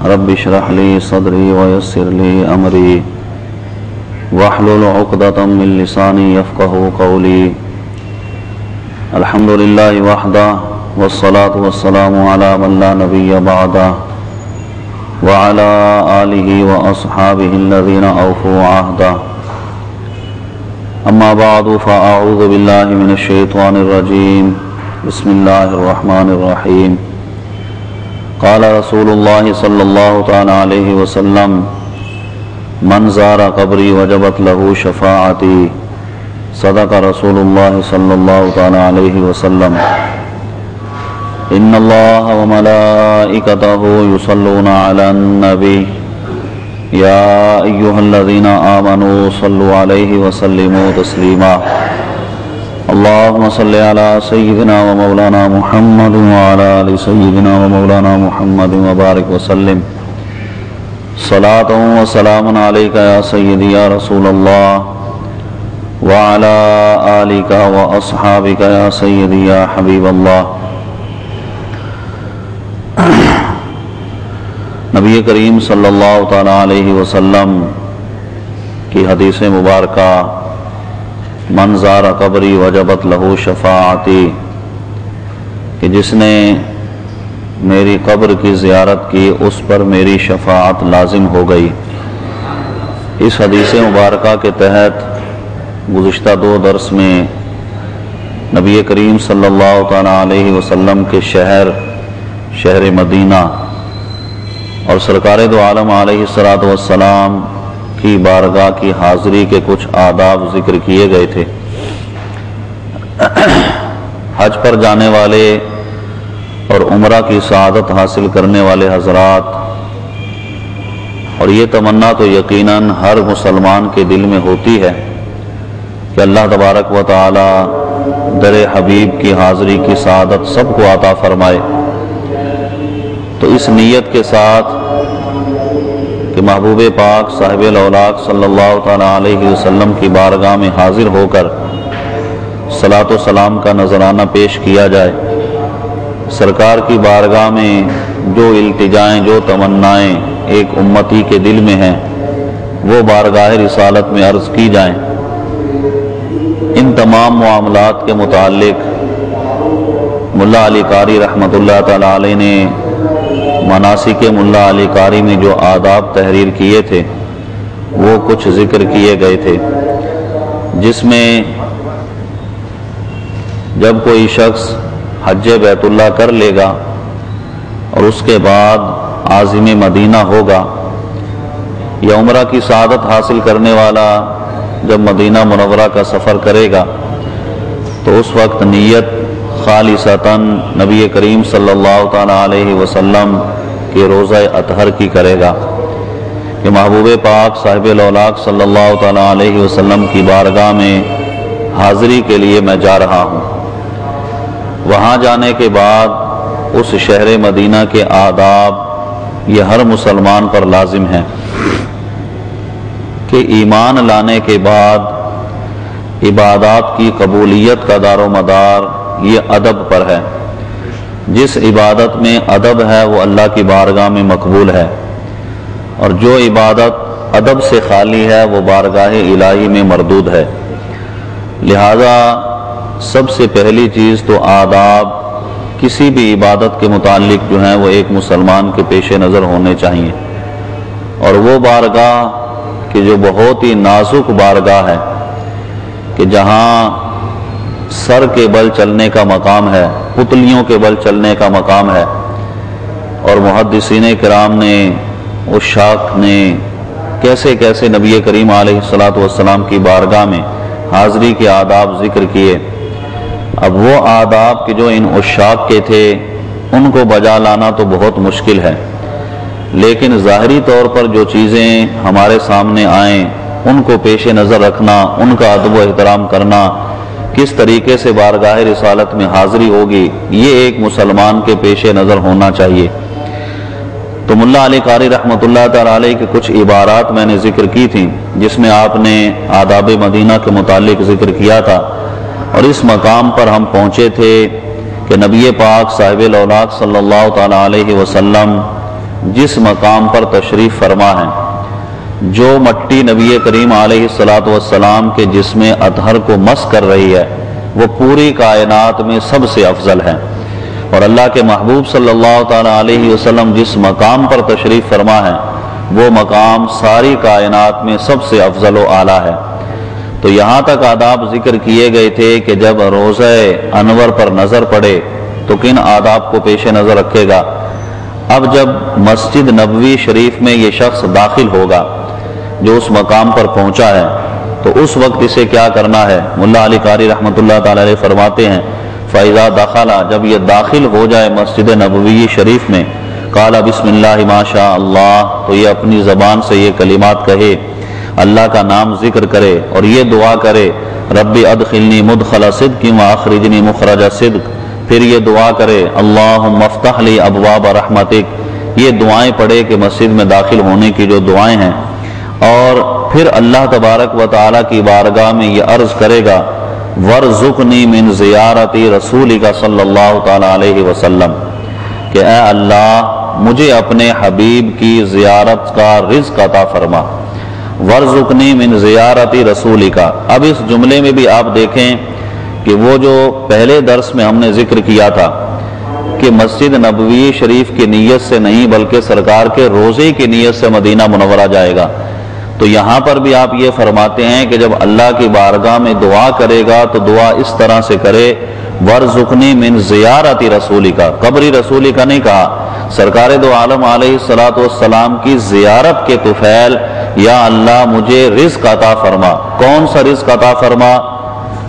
رب اشرح لي صدري ويسر لي أمري واحلل عقدة من لساني يفقهوا قولي. الحمد لله وحده والصلاة والسلام على من لا نبي بعده وعلى آله وأصحابه الذين أوفوا عهده. أما بعد فأعوذ بالله من الشيطان الرجيم. بسم الله الرحمن الرحيم. قال رسول الله صلى الله تعالى عليه وسلم: من زار قبري وجبت له شفاعتي. صدق رسول الله صلى الله تعالى عليه وسلم. إن الله وملائكته يصلون على النبي يا أيها الذين آمنوا صلوا عليه وسلموا تسليما. اللهم صل على سيدنا ومولانا محمد وعلى آل سيدنا ومولانا محمد وبارك وسلم. صلاة وسلام عليك يا سيدي يا رسول الله وعلى آلك وأصحابك يا سيدي يا حبيب الله. نبی کریم صلی اللہ تعالیٰ علیہ وسلم کی حدیث مبارکہ من زار قبری وجبت لہو شفاعتی، کہ جس نے میری قبر کی زیارت کی اس پر میری شفاعت لازم ہو گئی. اس حدیث مبارکہ کے تحت گزشتہ 2 درس میں نبی کریم صلی اللہ تعالیٰ علیہ وسلم کے شہر مدینہ اور سرکار دو عالم علیہ السلام کی بارگاہ کی حاضری کے کچھ آداب ذکر کیے گئے تھے. حج پر جانے والے اور عمرہ کی سعادت حاصل کرنے والے حضرات، اور یہ تمنا تو یقیناً ہر مسلمان کے دل میں ہوتی ہے کہ اللہ تبارک و تعالی در حبیب کی حاضری کی سعادت سب کو عطا فرمائے. تو اس نیت کے ساتھ کہ محبوب پاک صاحب الاولاق صلی اللہ تعالیٰ علیہ وسلم کی بارگاہ میں حاضر ہو کر صلاۃ و سلام کا نذرانہ پیش کیا جائے، سرکار کی بارگاہ میں جو التجائیں جو تمنائیں ایک امتی کے دل میں ہیں وہ بارگاہ رسالت میں عرض کی جائیں. ان تمام معاملات کے متعلق ملا علی قاری رحمۃ اللہ تعالیٰ علیہ نے مناسک ملا علی قاری میں جو آداب تحریر کیے تھے وہ کچھ ذکر کیے گئے تھے، جس میں جب کوئی شخص حج بیت اللہ کر لے گا اور اس کے بعد عازم مدینہ ہوگا، یا عمرہ کی سعادت حاصل کرنے والا جب مدینہ منورہ کا سفر کرے گا تو اس وقت نیت خالصتاً نبی کریم صلی اللہ تعالیٰ علیہ وسلم کے روزہ اطہر کی کرے گا کہ محبوب پاک صاحب الاولاق صلی اللہ تعالیٰ علیہ وسلم کی بارگاہ میں حاضری کے لیے میں جا رہا ہوں. وہاں جانے کے بعد اس شہر مدینہ کے آداب یہ ہر مسلمان پر لازم ہیں کہ ایمان لانے کے بعد عبادات کی قبولیت کا دار و مدار یہ ادب پر ہے. جس عبادت میں ادب ہے وہ اللہ کی بارگاہ میں مقبول ہے، اور جو عبادت ادب سے خالی ہے وہ بارگاہ الہی میں مردود ہے. لہذا سب سے پہلی چیز تو آداب کسی بھی عبادت کے متعلق جو ہیں وہ ایک مسلمان کے پیش نظر ہونے چاہیے، اور وہ بارگاہ کہ جو بہت ہی نازک بارگاہ ہے، کہ جہاں سر کے بل چلنے کا مقام ہے، پتلیوں کے بل چلنے کا مقام ہے. اور محدثین کرام نے عشاق نے کیسے کیسے نبی کریم علیہ السلام کی بارگاہ میں حاضری کے آداب ذکر کیے. اب وہ آداب کہ جو ان عشاق کے تھے ان کو بجا لانا تو بہت مشکل ہے، لیکن ظاہری طور پر جو چیزیں ہمارے سامنے آئیں ان کو پیش نظر رکھنا، ان کا ادب و احترام کرنا، کس طریقے سے بارگاہ رسالت میں حاضری ہوگی، یہ ایک مسلمان کے پیش نظر ہونا چاہیے. تو ملا علی قاری رحمۃ اللہ تعالیٰ علیہ کے کچھ عبارات میں نے ذکر کی تھیں، جس میں آپ نے آداب مدینہ کے متعلق ذکر کیا تھا، اور اس مقام پر ہم پہنچے تھے کہ نبی پاک صاحب الاولاق صلی اللہ تعالیٰ علیہ وسلم جس مقام پر تشریف فرما ہے، جو مٹی نبی کریم علیہ الصلوۃ والسلام کے جسم اطہر کو مس کر رہی ہے وہ پوری کائنات میں سب سے افضل ہے، اور اللہ کے محبوب صلی اللہ تعالی علیہ وسلم جس مقام پر تشریف فرما ہے وہ مقام ساری کائنات میں سب سے افضل و اعلیٰ ہے۔ تو یہاں تک آداب ذکر کیے گئے تھے کہ جب روضہ انور پر نظر پڑے تو کن آداب کو پیش نظر رکھے گا۔ اب جب مسجد نبوی شریف میں یہ شخص داخل ہوگا جو اس مقام پر پہنچا ہے تو اس وقت اسے کیا کرنا ہے؟ ملا علی قاری رحمۃ اللہ تعالی علیہ فرماتے ہیں فَإِذَا دَخَلَ، جب یہ داخل ہو جائے مسجد نبوی شریف میں، قال بسم اللہ ما شاء اللہ، تو یہ اپنی زبان سے یہ کلمات کہے، اللہ کا نام ذکر کرے اور یہ دعا کرے ربی ادخلنی مدخل صدق واخرجنی مخرج صدق، پھر یہ دعا کرے اللہم افتح لی ابواب رحمتک، یہ دعائیں پڑھے کہ مسجد میں داخل ہونے کی جو دعائیں ہیں، اور پھر اللہ تبارک و تعالیٰ کی بارگاہ میں یہ عرض کرے گا وَارْزُقْنِي مِن زِيَارَةِ رَسُولِكَ صلی اللہ تعالی علیہ وسلم، کہ اے اللہ مجھے اپنے حبیب کی زیارت کا رزق عطا فرما۔ وَارْزُقْنِي مِن زِيَارَةِ رَسُولِكَ، اب اس جملے میں بھی آپ دیکھیں کہ وہ جو پہلے درس میں ہم نے ذکر کیا تھا کہ مسجد نبوی شریف کی نیت سے نہیں بلکہ سرکار کے روزے کی نیت سے مدینہ منورہ جائے گا، تو یہاں پر بھی آپ یہ فرماتے ہیں کہ جب اللہ کی بارگاہ میں دعا کرے گا تو دعا اس طرح سے کرے وَارْزُقْنِي مِن زِيَارَةِ رَسُولِكَ، قبری رسولی کا نہیں کہا، سرکار دو عالم علیہ الصلوۃ والسلام کی زیارت کے طفیل یا اللہ مجھے رزق عطا فرما۔ کون سا رزق عطا فرما؟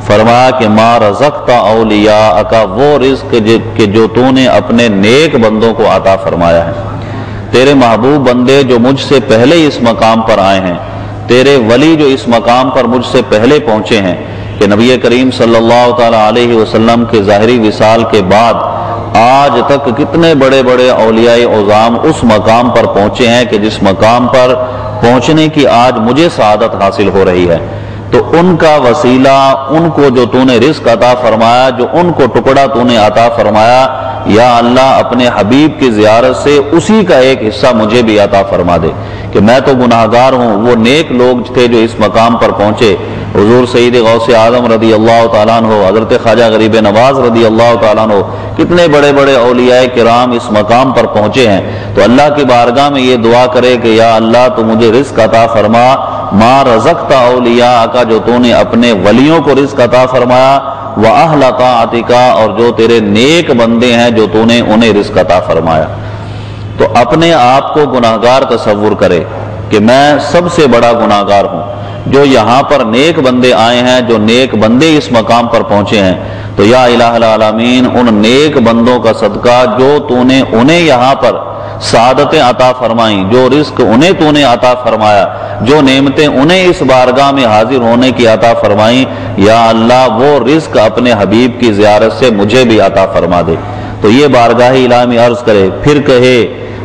فرمایا کہ ما رزقت اولیاءک، وہ رزق کہ جو تو نے اپنے نیک بندوں کو عطا فرمایا ہے، تیرے محبوب بندے جو مجھ سے پہلے اس مقام پر آئے ہیں، تیرے ولی جو اس مقام پر مجھ سے پہلے پہنچے ہیں، کہ نبی کریم صلی اللہ تعالی علیہ وسلم کے ظاہری وصال کے بعد آج تک کتنے بڑے بڑے اولیاء عظام اس مقام پر پہنچے ہیں کہ جس مقام پر پہنچنے کی آج مجھے سعادت حاصل ہو رہی ہے، تو ان کا وسیلہ، ان کو جو تو نے رزق عطا فرمایا، جو ان کو ٹکڑا تو نے عطا فرمایا، یا اللہ اپنے حبیب کی زیارت سے اسی کا ایک حصہ مجھے بھی عطا فرما دے، کہ میں تو گناہگار ہوں، وہ نیک لوگ تھے جو اس مقام پر پہنچے، حضور سید غوث اعظم رضی اللہ تعالیٰ عنہ، حضرت خواجہ غریب نواز رضی اللہ تعالیٰ عنہ، کتنے بڑے بڑے اولیاء کرام اس مقام پر پہنچے ہیں، تو اللہ کی بارگاہ میں یہ دعا کرے کہ یا اللہ تو مجھے رزق عطا فرما، ما رزقت اولیاءک، جو تو نے اپنے ولیوں کو رزق عطا فرمایا، وَأَهْلَ طَاعَتِكَ، اور جو تیرے نیک بندے ہیں جو تو نے انہیں رزق عطا فرمایا۔ تو اپنے آپ کو گناہگار تصور کرے کہ میں سب سے بڑا گناہگار ہوں، جو یہاں پر نیک بندے آئے ہیں، جو نیک بندے اس مقام پر پہنچے ہیں، تو یا الہ العالمین ان نیک بندوں کا صدقہ جو تو نے انہیں یہاں پر سعادتیں عطا فرمائیں، جو رزق انہیں تو نے عطا فرمایا، جو نعمتیں انہیں اس بارگاہ میں حاضر ہونے کی عطا فرمائیں، یا اللہ وہ رزق اپنے حبیب کی زیارت سے مجھے بھی عطا فرما دے۔ تو یہ بارگاہ الہ میں عرض کرے، پھر کہے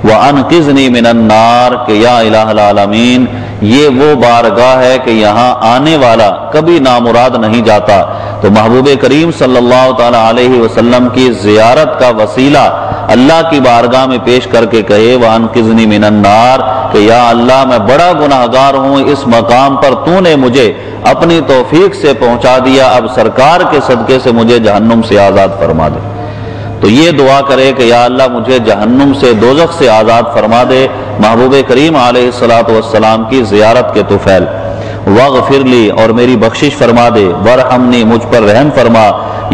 وَأَنْقِذْنِي مِنَ النَّارِ، کہ یا الہ العالمین یہ وہ بارگاہ ہے کہ یہاں آنے والا کبھی نامراد نہیں جاتا، تو محبوب کریم صلی اللہ تعالی علیہ وسلم کی زیارت کا وسیلہ اللہ کی بارگاہ میں پیش کر کے کہے وَأَنْقِذْنِي مِنَ النَّارِ، کہ یا اللہ میں بڑا گناہگار ہوں، اس مقام پر تو نے مجھے اپنی توفیق سے پہنچا دیا، اب سرکار کے صدقے سے مجھے جہنم سے آزاد فرما دے۔ تو یہ دعا کرے کہ یا اللہ مجھے جہنم سے، دوزخ سے آزاد فرما دے، محبوب کریم علیہ الصلوۃ والسلام کی زیارت کے طفیل۔ وَاغْفِرْ لِي، اور میری بخشش فرما دے، وَارْحَمْنِی، مجھ پر رحم فرما،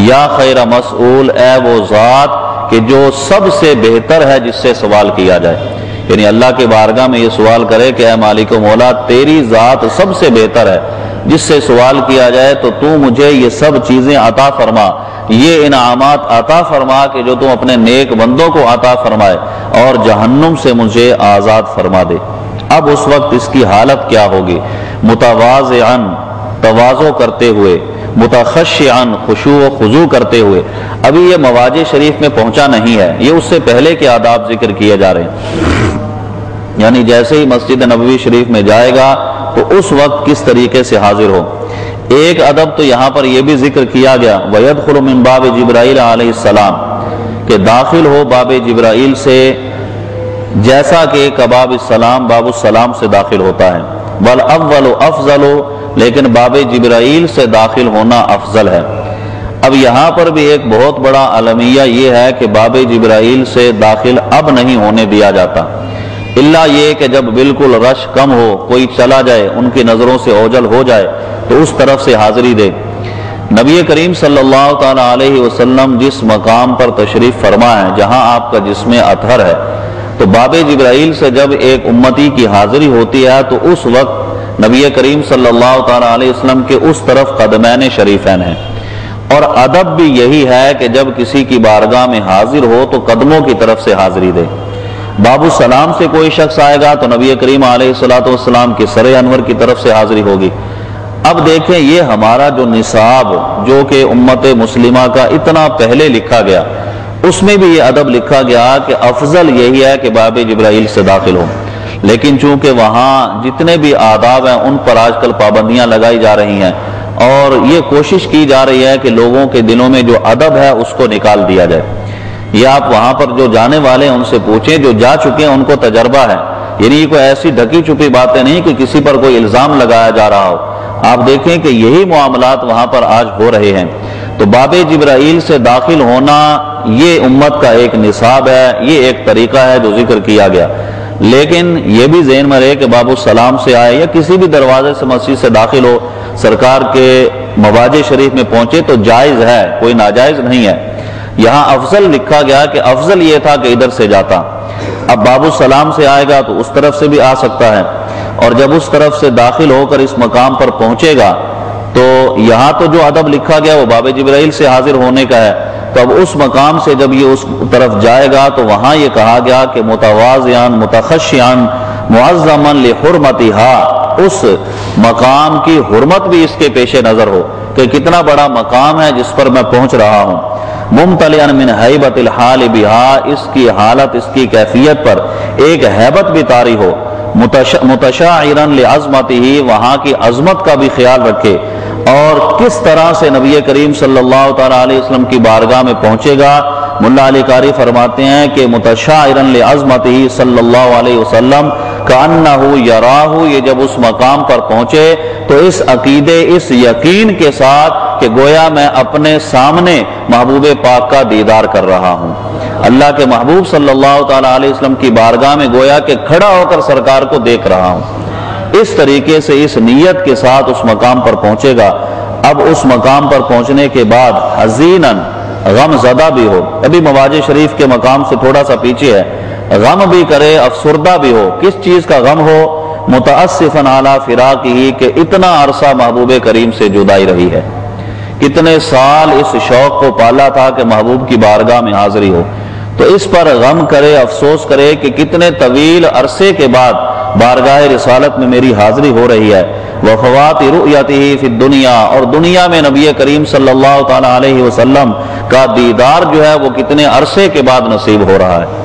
یا خیر مسئول، اے وہ ذات کہ جو سب سے بہتر ہے جس سے سوال کیا جائے، یعنی اللہ کے بارگاہ میں یہ سوال کرے کہ اے مالک و مولا تیری ذات سب سے بہتر ہے، جس سے سوال کیا جائے تو تو مجھے یہ سب چیزیں عطا فرما، یہ انعامات عطا فرما کہ جو تم اپنے نیک بندوں کو عطا فرمائے، اور جہنم سے مجھے آزاد فرما دے۔ اب اس وقت اس کی حالت کیا ہوگی؟ متواضعاً، تواضع کرتے ہوئے، متخشعاً، خشوع و خضوع کرتے ہوئے۔ ابھی یہ مواجع شریف میں پہنچا نہیں ہے، یہ اس سے پہلے کے آداب ذکر کیے جا رہے ہیں، یعنی جیسے ہی مسجد نبوی شریف میں جائے گا تو اس وقت کس طریقے سے حاضر ہو۔ ایک ادب تو یہاں پر یہ بھی ذکر کیا گیا وَيَدْخُلُ مِن بَابِ جِبْرَائِيلَ علیہ السلام، کہ داخل ہو باب جبرائیل سے، جیسا کہ کباب السلام باب السلام سے داخل ہوتا ہے، والاول افضل، لیکن باب جبرائیل سے داخل ہونا افضل ہے۔ اب یہاں پر بھی ایک بہت بڑا المیہ یہ ہے کہ باب جبرائیل سے داخل اب نہیں ہونے دیا جاتا، الا یہ کہ جب بالکل رش کم ہو، کوئی چلا جائے، ان کی نظروں سے اوجل ہو جائے تو اس طرف سے حاضری دے۔ نبی کریم صلی اللہ تعالی علیہ وسلم جس مقام پر تشریف فرما ہے جہاں آپ کا جسم اطہر ہے، تو باب جبرائیل سے جب ایک امتی کی حاضری ہوتی ہے تو اس وقت نبی کریم صلی اللہ تعالی علیہ وسلم کے اس طرف قدمین شریفین ہیں۔ اور ادب بھی یہی ہے کہ جب کسی کی بارگاہ میں حاضر ہو تو قدموں کی طرف سے حاضری دے۔ باب السلام سے کوئی شخص آئے گا تو نبی کریم علیہ السلام کے سر انور کی طرف سے حاضری ہوگی۔ اب دیکھیں یہ ہمارا جو نصاب جو کہ امت مسلمہ کا اتنا پہلے لکھا گیا، اس میں بھی یہ ادب لکھا گیا کہ افضل یہی ہے کہ باب جبرائیل سے داخل ہو، لیکن چونکہ وہاں جتنے بھی آداب ہیں ان پر آج کل پابندیاں لگائی جا رہی ہیں، اور یہ کوشش کی جا رہی ہے کہ لوگوں کے دلوں میں جو ادب ہے اس کو نکال دیا جائے۔ یہ آپ وہاں پر جو جانے والے ہیں ان سے پوچھیں، جو جا چکے ہیں ان کو تجربہ ہے، یعنی کوئی ایسی ڈھکی چھپی باتیں نہیں کہ کسی پر کوئی الزام لگایا جا رہا ہو۔ آپ دیکھیں کہ یہی معاملات وہاں پر آج ہو رہے ہیں۔ تو باب جبرائیل سے داخل ہونا یہ امت کا ایک نصاب ہے، یہ ایک طریقہ ہے جو ذکر کیا گیا، لیکن یہ بھی ذہن میں رہے کہ باب السلام سے آئے یا کسی بھی دروازے سے مسجد سے داخل ہو، سرکار کے مواجہ شریف میں پہنچے تو جائز ہے، کوئی ناجائز نہیں ہے۔ یہاں افضل لکھا گیا کہ افضل یہ تھا کہ ادھر سے جاتا، اب باب السلام سے آئے گا تو اس طرف سے بھی آ سکتا ہے، اور جب اس طرف سے داخل ہو کر اس مقام پر پہنچے گا تو یہاں تو جو ادب لکھا گیا وہ باب جبرائیل سے حاضر ہونے کا ہے، تو اب اس مقام سے جب یہ اس طرف جائے گا تو وہاں یہ کہا گیا کہ متواضعاً متخشعاً معظماً لحرمتہا، اس مقام کی حرمت بھی اس کے پیش نظر ہو کہ کتنا بڑا مقام ہے جس پر میں پہنچ رہا ہوں، ممتلئاً من ہیبت الحال بہا، اس کی حالت اس کی کیفیت پر ایک ہیبت بھی طاری ہو، متشاعراً لعظمتہ، وہاں کی عظمت کا بھی خیال رکھے، اور کس طرح سے نبی کریم صلی اللہ تعالی علیہ وسلم کی بارگاہ میں پہنچے گا۔ ملا علی قاری فرماتے ہیں کہ متشاعراً لعظمتہ صلی اللہ علیہ وسلم کأنہ یراہ، یہ جب اس مقام پر پہنچے تو اس عقیدے اس یقین کے ساتھ کہ گویا میں اپنے سامنے محبوب پاک کا دیدار کر رہا ہوں، اللہ کے محبوب صلی اللہ تعالی علیہ وسلم کی بارگاہ میں گویا کہ کھڑا ہو کر سرکار کو دیکھ رہا ہوں، اس طریقے سے اس نیت کے ساتھ اس مقام پر پہنچے گا۔ اب اس مقام پر پہنچنے کے بعد حزیناً، غم زدہ بھی ہو، ابھی مواجہ شریف کے مقام سے تھوڑا سا پیچھے ہے، غم بھی کرے، افسردہ بھی ہو، کس چیز کا غم ہو؟ متاسفاً علی فراقہ، کہ اتنا عرصہ محبوب کریم سے جدائی رہی ہے، کتنے سال اس شوق کو پالا تھا کہ محبوب کی بارگاہ میں حاضری ہو، تو اس پر غم کرے، افسوس کرے کہ کتنے طویل عرصے کے بعد بارگاہ رسالت میں میری حاضری ہو رہی ہے۔ وفوات رؤیتہ فی الدنیا، اور دنیا میں نبی کریم صلی اللہ تعالی علیہ وسلم کا دیدار جو ہے وہ کتنے عرصے کے بعد نصیب ہو رہا ہے۔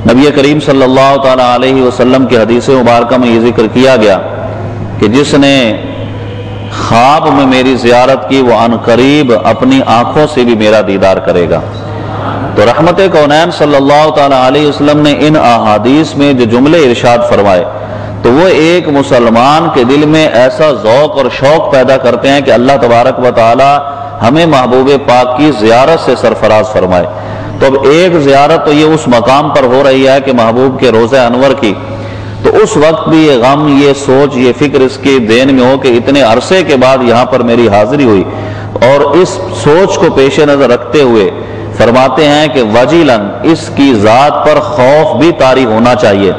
نبی کریم صلی اللہ تعالی علیہ وسلم کی حدیث مبارکہ میں یہ ذکر کیا گیا کہ جس نے خواب میں میری زیارت کی وہ عن قریب اپنی آنکھوں سے بھی میرا دیدار کرے گا۔ تو رحمت کونین صلی اللہ تعالی علیہ وسلم نے ان احادیث میں جو جملے ارشاد فرمائے تو وہ ایک مسلمان کے دل میں ایسا ذوق اور شوق پیدا کرتے ہیں کہ اللہ تبارک و تعالی ہمیں محبوب پاک کی زیارت سے سرفراز فرمائے۔ تو اب ایک زیارت تو یہ اس مقام پر ہو رہی ہے کہ محبوب کے روضہ انور کی، تو اس وقت بھی یہ غم، یہ سوچ، یہ فکر اس کے ذہن میں ہو کہ اتنے عرصے کے بعد یہاں پر میری حاضری ہوئی، اور اس سوچ کو پیش نظر رکھتے ہوئے فرماتے ہیں کہ وجیلاً، اس کی ذات پر خوف بھی طاری ہونا چاہیے،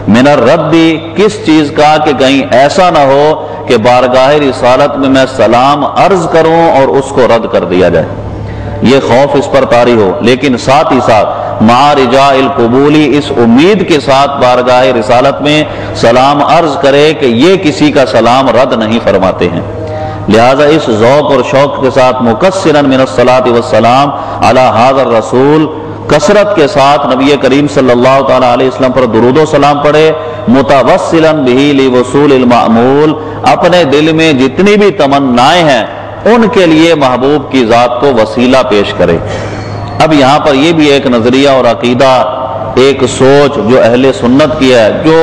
من الرد، کس چیز کا کہ کہیں ایسا نہ ہو کہ بارگاہ رسالت میں سلام عرض کروں اور اس کو رد کر دیا جائے، یہ خوف اس پر طاری ہو، لیکن ساتھ ہی ساتھ مع رجاء القبولی، اس امید کے ساتھ بارگاہ رسالت میں سلام عرض کرے کہ یہ کسی کا سلام رد نہیں فرماتے ہیں۔ لہذا اس ذوق اور شوق کے ساتھ مکثراً من الصلاۃ والسلام علی ھذا الرسول، کثرت کے ساتھ نبی کریم صلی اللہ تعالی علیہ وسلم پر درود و سلام پڑھے، متوسلاً بہ لوصول المأمول، اپنے دل میں جتنی بھی تمنائیں ہیں ان کے لیے محبوب کی ذات کو وسیلہ پیش کرے۔ اب یہاں پر یہ بھی ایک نظریہ اور عقیدہ ایک سوچ جو اہل سنت کی ہے، جو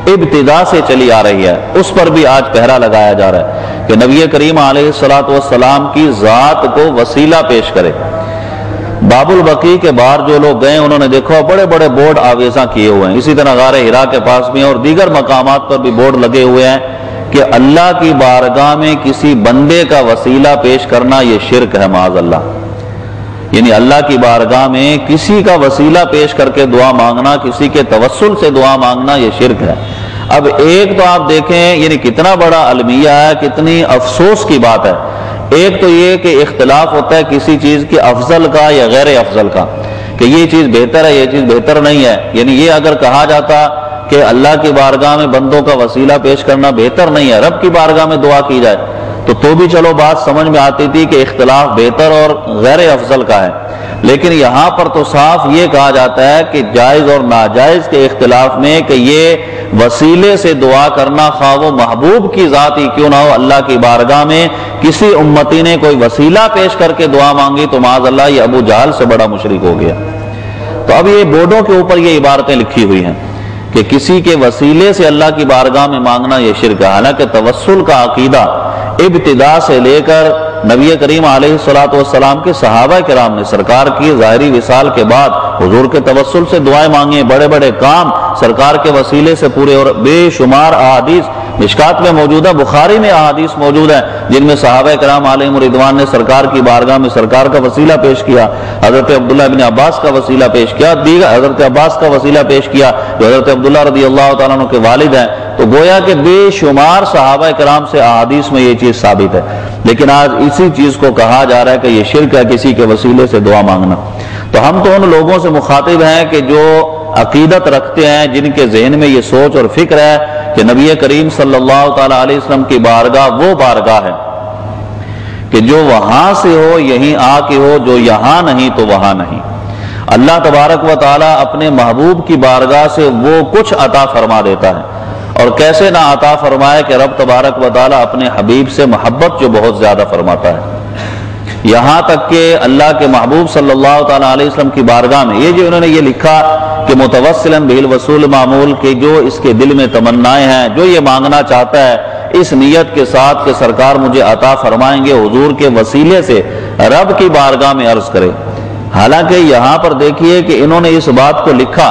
ابتدا سے چلی آ رہی ہے، اس پر بھی آج پہرا لگایا جا رہا ہے کہ نبی کریم علیہ السلام کی ذات کو وسیلہ پیش کرے۔ باب البقیع کے باہر جو لوگ گئے انہوں نے دیکھا بڑے بڑے بورڈ آویزاں کیے ہوئے ہیں، اسی طرح غار حرا کے پاس بھی ہیں اور دیگر مقامات پر بھی بورڈ لگے ہوئے ہیں کہ اللہ کی بارگاہ میں کسی بندے کا وسیلہ پیش کرنا یہ شرک ہے معاذ اللہ۔ یعنی اللہ کی بارگاہ میں کسی کا وسیلہ پیش کر کے دعا مانگنا، کسی کے توسل سے دعا مانگنا یہ شرک ہے۔ اب ایک تو آپ دیکھیں یعنی کتنا بڑا المیہ ہے، کتنی افسوس کی بات ہے۔ ایک تو یہ کہ اختلاف ہوتا ہے کسی چیز کے افضل کا یا غیر افضل کا، کہ یہ چیز بہتر ہے، یہ چیز بہتر نہیں ہے۔ یعنی یہ اگر کہا جاتا کہ اللہ کی بارگاہ میں بندوں کا وسیلہ پیش کرنا بہتر نہیں ہے، رب کی بارگاہ میں دعا کی جائے تو بھی چلو بات سمجھ میں آتی تھی کہ اختلاف بہتر اور غیر افضل کا ہے، لیکن یہاں پر تو صاف یہ کہا جاتا ہے کہ جائز اور ناجائز کے اختلاف میں کہ یہ وسیلے سے دعا کرنا خواہ وہ محبوب کی ذات ہی کیوں نہ ہو، اللہ کی بارگاہ میں کسی امتی نے کوئی وسیلہ پیش کر کے دعا مانگی تو معاذ اللہ یہ ابو جہل سے بڑا مشرک ہو گیا۔ تو اب یہ بورڈوں کے اوپر یہ عبارتیں لکھی ہوئی ہیں کہ کسی کے وسیلے سے اللہ کی بارگاہ میں مانگنا یہ شرک ہے، حالانکہ توسل کا عقیدہ ابتدا سے لے کر نبی کریم علیہ السلام کے صحابہ کرام نے سرکار کی ظاہری وصال کے بعد حضور کے توسل سے دعائیں مانگی، بڑے بڑے کام سرکار کے وسیلے سے پورے، اور بے شمار احادیث مشکات میں موجود ہے، بخاری میں احادیث موجود ہیں جن میں صحابہ کرام علیہم رضوان نے سرکار کی بارگاہ میں سرکار کا وسیلہ پیش کیا، حضرت عبداللہ بن عباس کا وسیلہ پیش کیا، دیگر حضرت عباس کا وسیلہ پیش کیا جو حضرت عبداللہ رضی اللہ تعالیٰ عنہ کے والد ہیں۔ تو گویا کہ بے شمار صحابہ کرام سے احادیث میں یہ چیز ثابت ہے، لیکن آج اسی چیز کو کہا جا رہا ہے کہ یہ شرک ہے کسی کے وسیلے سے دعا مانگنا۔ تو ہم تو ان لوگوں سے مخاطب ہیں کہ جو عقیدت رکھتے ہیں، جن کے ذہن میں یہ سوچ اور فکر ہے کہ نبی کریم صلی اللہ تعالیٰ علیہ وسلم کی بارگاہ وہ بارگاہ ہے کہ جو وہاں سے ہو یہیں آ کے ہو، جو یہاں نہیں تو وہاں نہیں۔ اللہ تبارک و تعالیٰ اپنے محبوب کی بارگاہ سے وہ کچھ عطا فرما دیتا ہے، اور کیسے نہ عطا فرمائے کہ رب تبارک و تعالیٰ اپنے حبیب سے محبت جو بہت زیادہ فرماتا ہے، یہاں تک کہ اللہ کے محبوب صلی اللہ تعالیٰ علیہ وسلم کی بارگاہ میں یہ جو انہوں نے یہ لکھا کہ متوسلاً بہ الوصول معمول، کہ جو اس کے دل میں تمنائیں ہیں، جو یہ مانگنا چاہتا ہے اس نیت کے ساتھ کہ سرکار مجھے عطا فرمائیں گے، حضور کے وسیلے سے رب کی بارگاہ میں عرض کرے۔ حالانکہ یہاں پر دیکھیے کہ انہوں نے اس بات کو لکھا،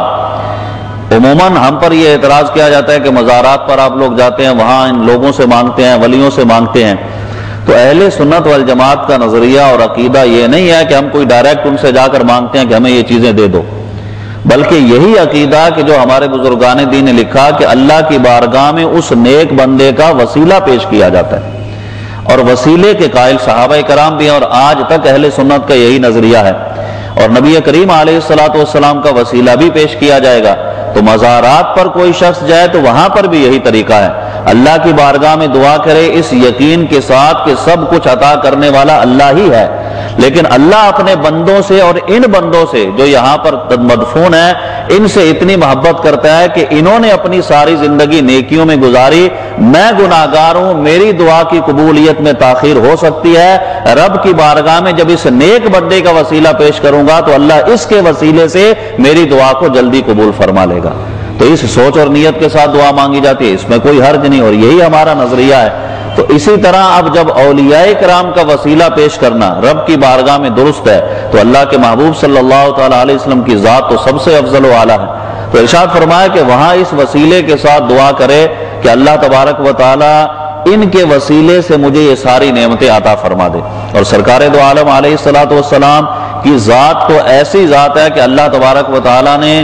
عموماً ہم پر یہ اعتراض کیا جاتا ہے کہ مزارات پر آپ لوگ جاتے ہیں، وہاں ان لوگوں سے مانگتے ہیں، ولیوں سے مانگتے ہیں۔ تو اہل سنت والجماعت کا نظریہ اور عقیدہ یہ نہیں ہے کہ ہم کوئی ڈائریکٹ ان سے جا کر مانگتے ہیں کہ ہمیں یہ چیزیں دے دو، بلکہ یہی عقیدہ کہ جو ہمارے بزرگان دین نے لکھا کہ اللہ کی بارگاہ میں اس نیک بندے کا وسیلہ پیش کیا جاتا ہے، اور وسیلے کے قائل صحابہ کرام بھی ہیں، اور آج تک اہل سنت کا یہی نظریہ ہے، اور نبی کریم علیہ السلام کا وسیلہ بھی پیش کیا جائے گا۔ تو مزارات پر کوئی شخص جائے تو وہاں پر بھی یہی طریقہ ہے، اللہ کی بارگاہ میں دعا کرے اس یقین کے ساتھ کہ سب کچھ عطا کرنے والا اللہ ہی ہے، لیکن اللہ اپنے بندوں سے اور ان بندوں سے جو یہاں پر مدفون ہیں ان سے اتنی محبت کرتا ہے کہ انہوں نے اپنی ساری زندگی نیکیوں میں گزاری، میں گناہگار ہوں، میری دعا کی قبولیت میں تاخیر ہو سکتی ہے، رب کی بارگاہ میں جب اس نیک بندے کا وسیلہ پیش کروں گا تو اللہ اس کے وسیلے سے میری دعا کو جلدی قبول فرما لے گا۔ تو اس سوچ اور نیت کے ساتھ دعا مانگی جاتی ہے، اس میں کوئی حرج نہیں، اور یہی ہمارا نظریہ ہے۔ تو اسی طرح اب جب اولیاء کرام کا وسیلہ پیش کرنا رب کی بارگاہ میں درست ہے تو اللہ کے محبوب صلی اللہ تعالیٰ علیہ وسلم کی ذات تو سب سے افضل و اعلیٰ ہے۔ تو ارشاد فرمایا کہ وہاں اس وسیلے کے ساتھ دعا کرے کہ اللہ تبارک و تعالیٰ ان کے وسیلے سے مجھے یہ ساری نعمتیں عطا فرما دے۔ اور سرکار دو عالم علیہ السلام کی ذات تو ایسی ذات ہے کہ اللہ تبارک و تعالیٰ نے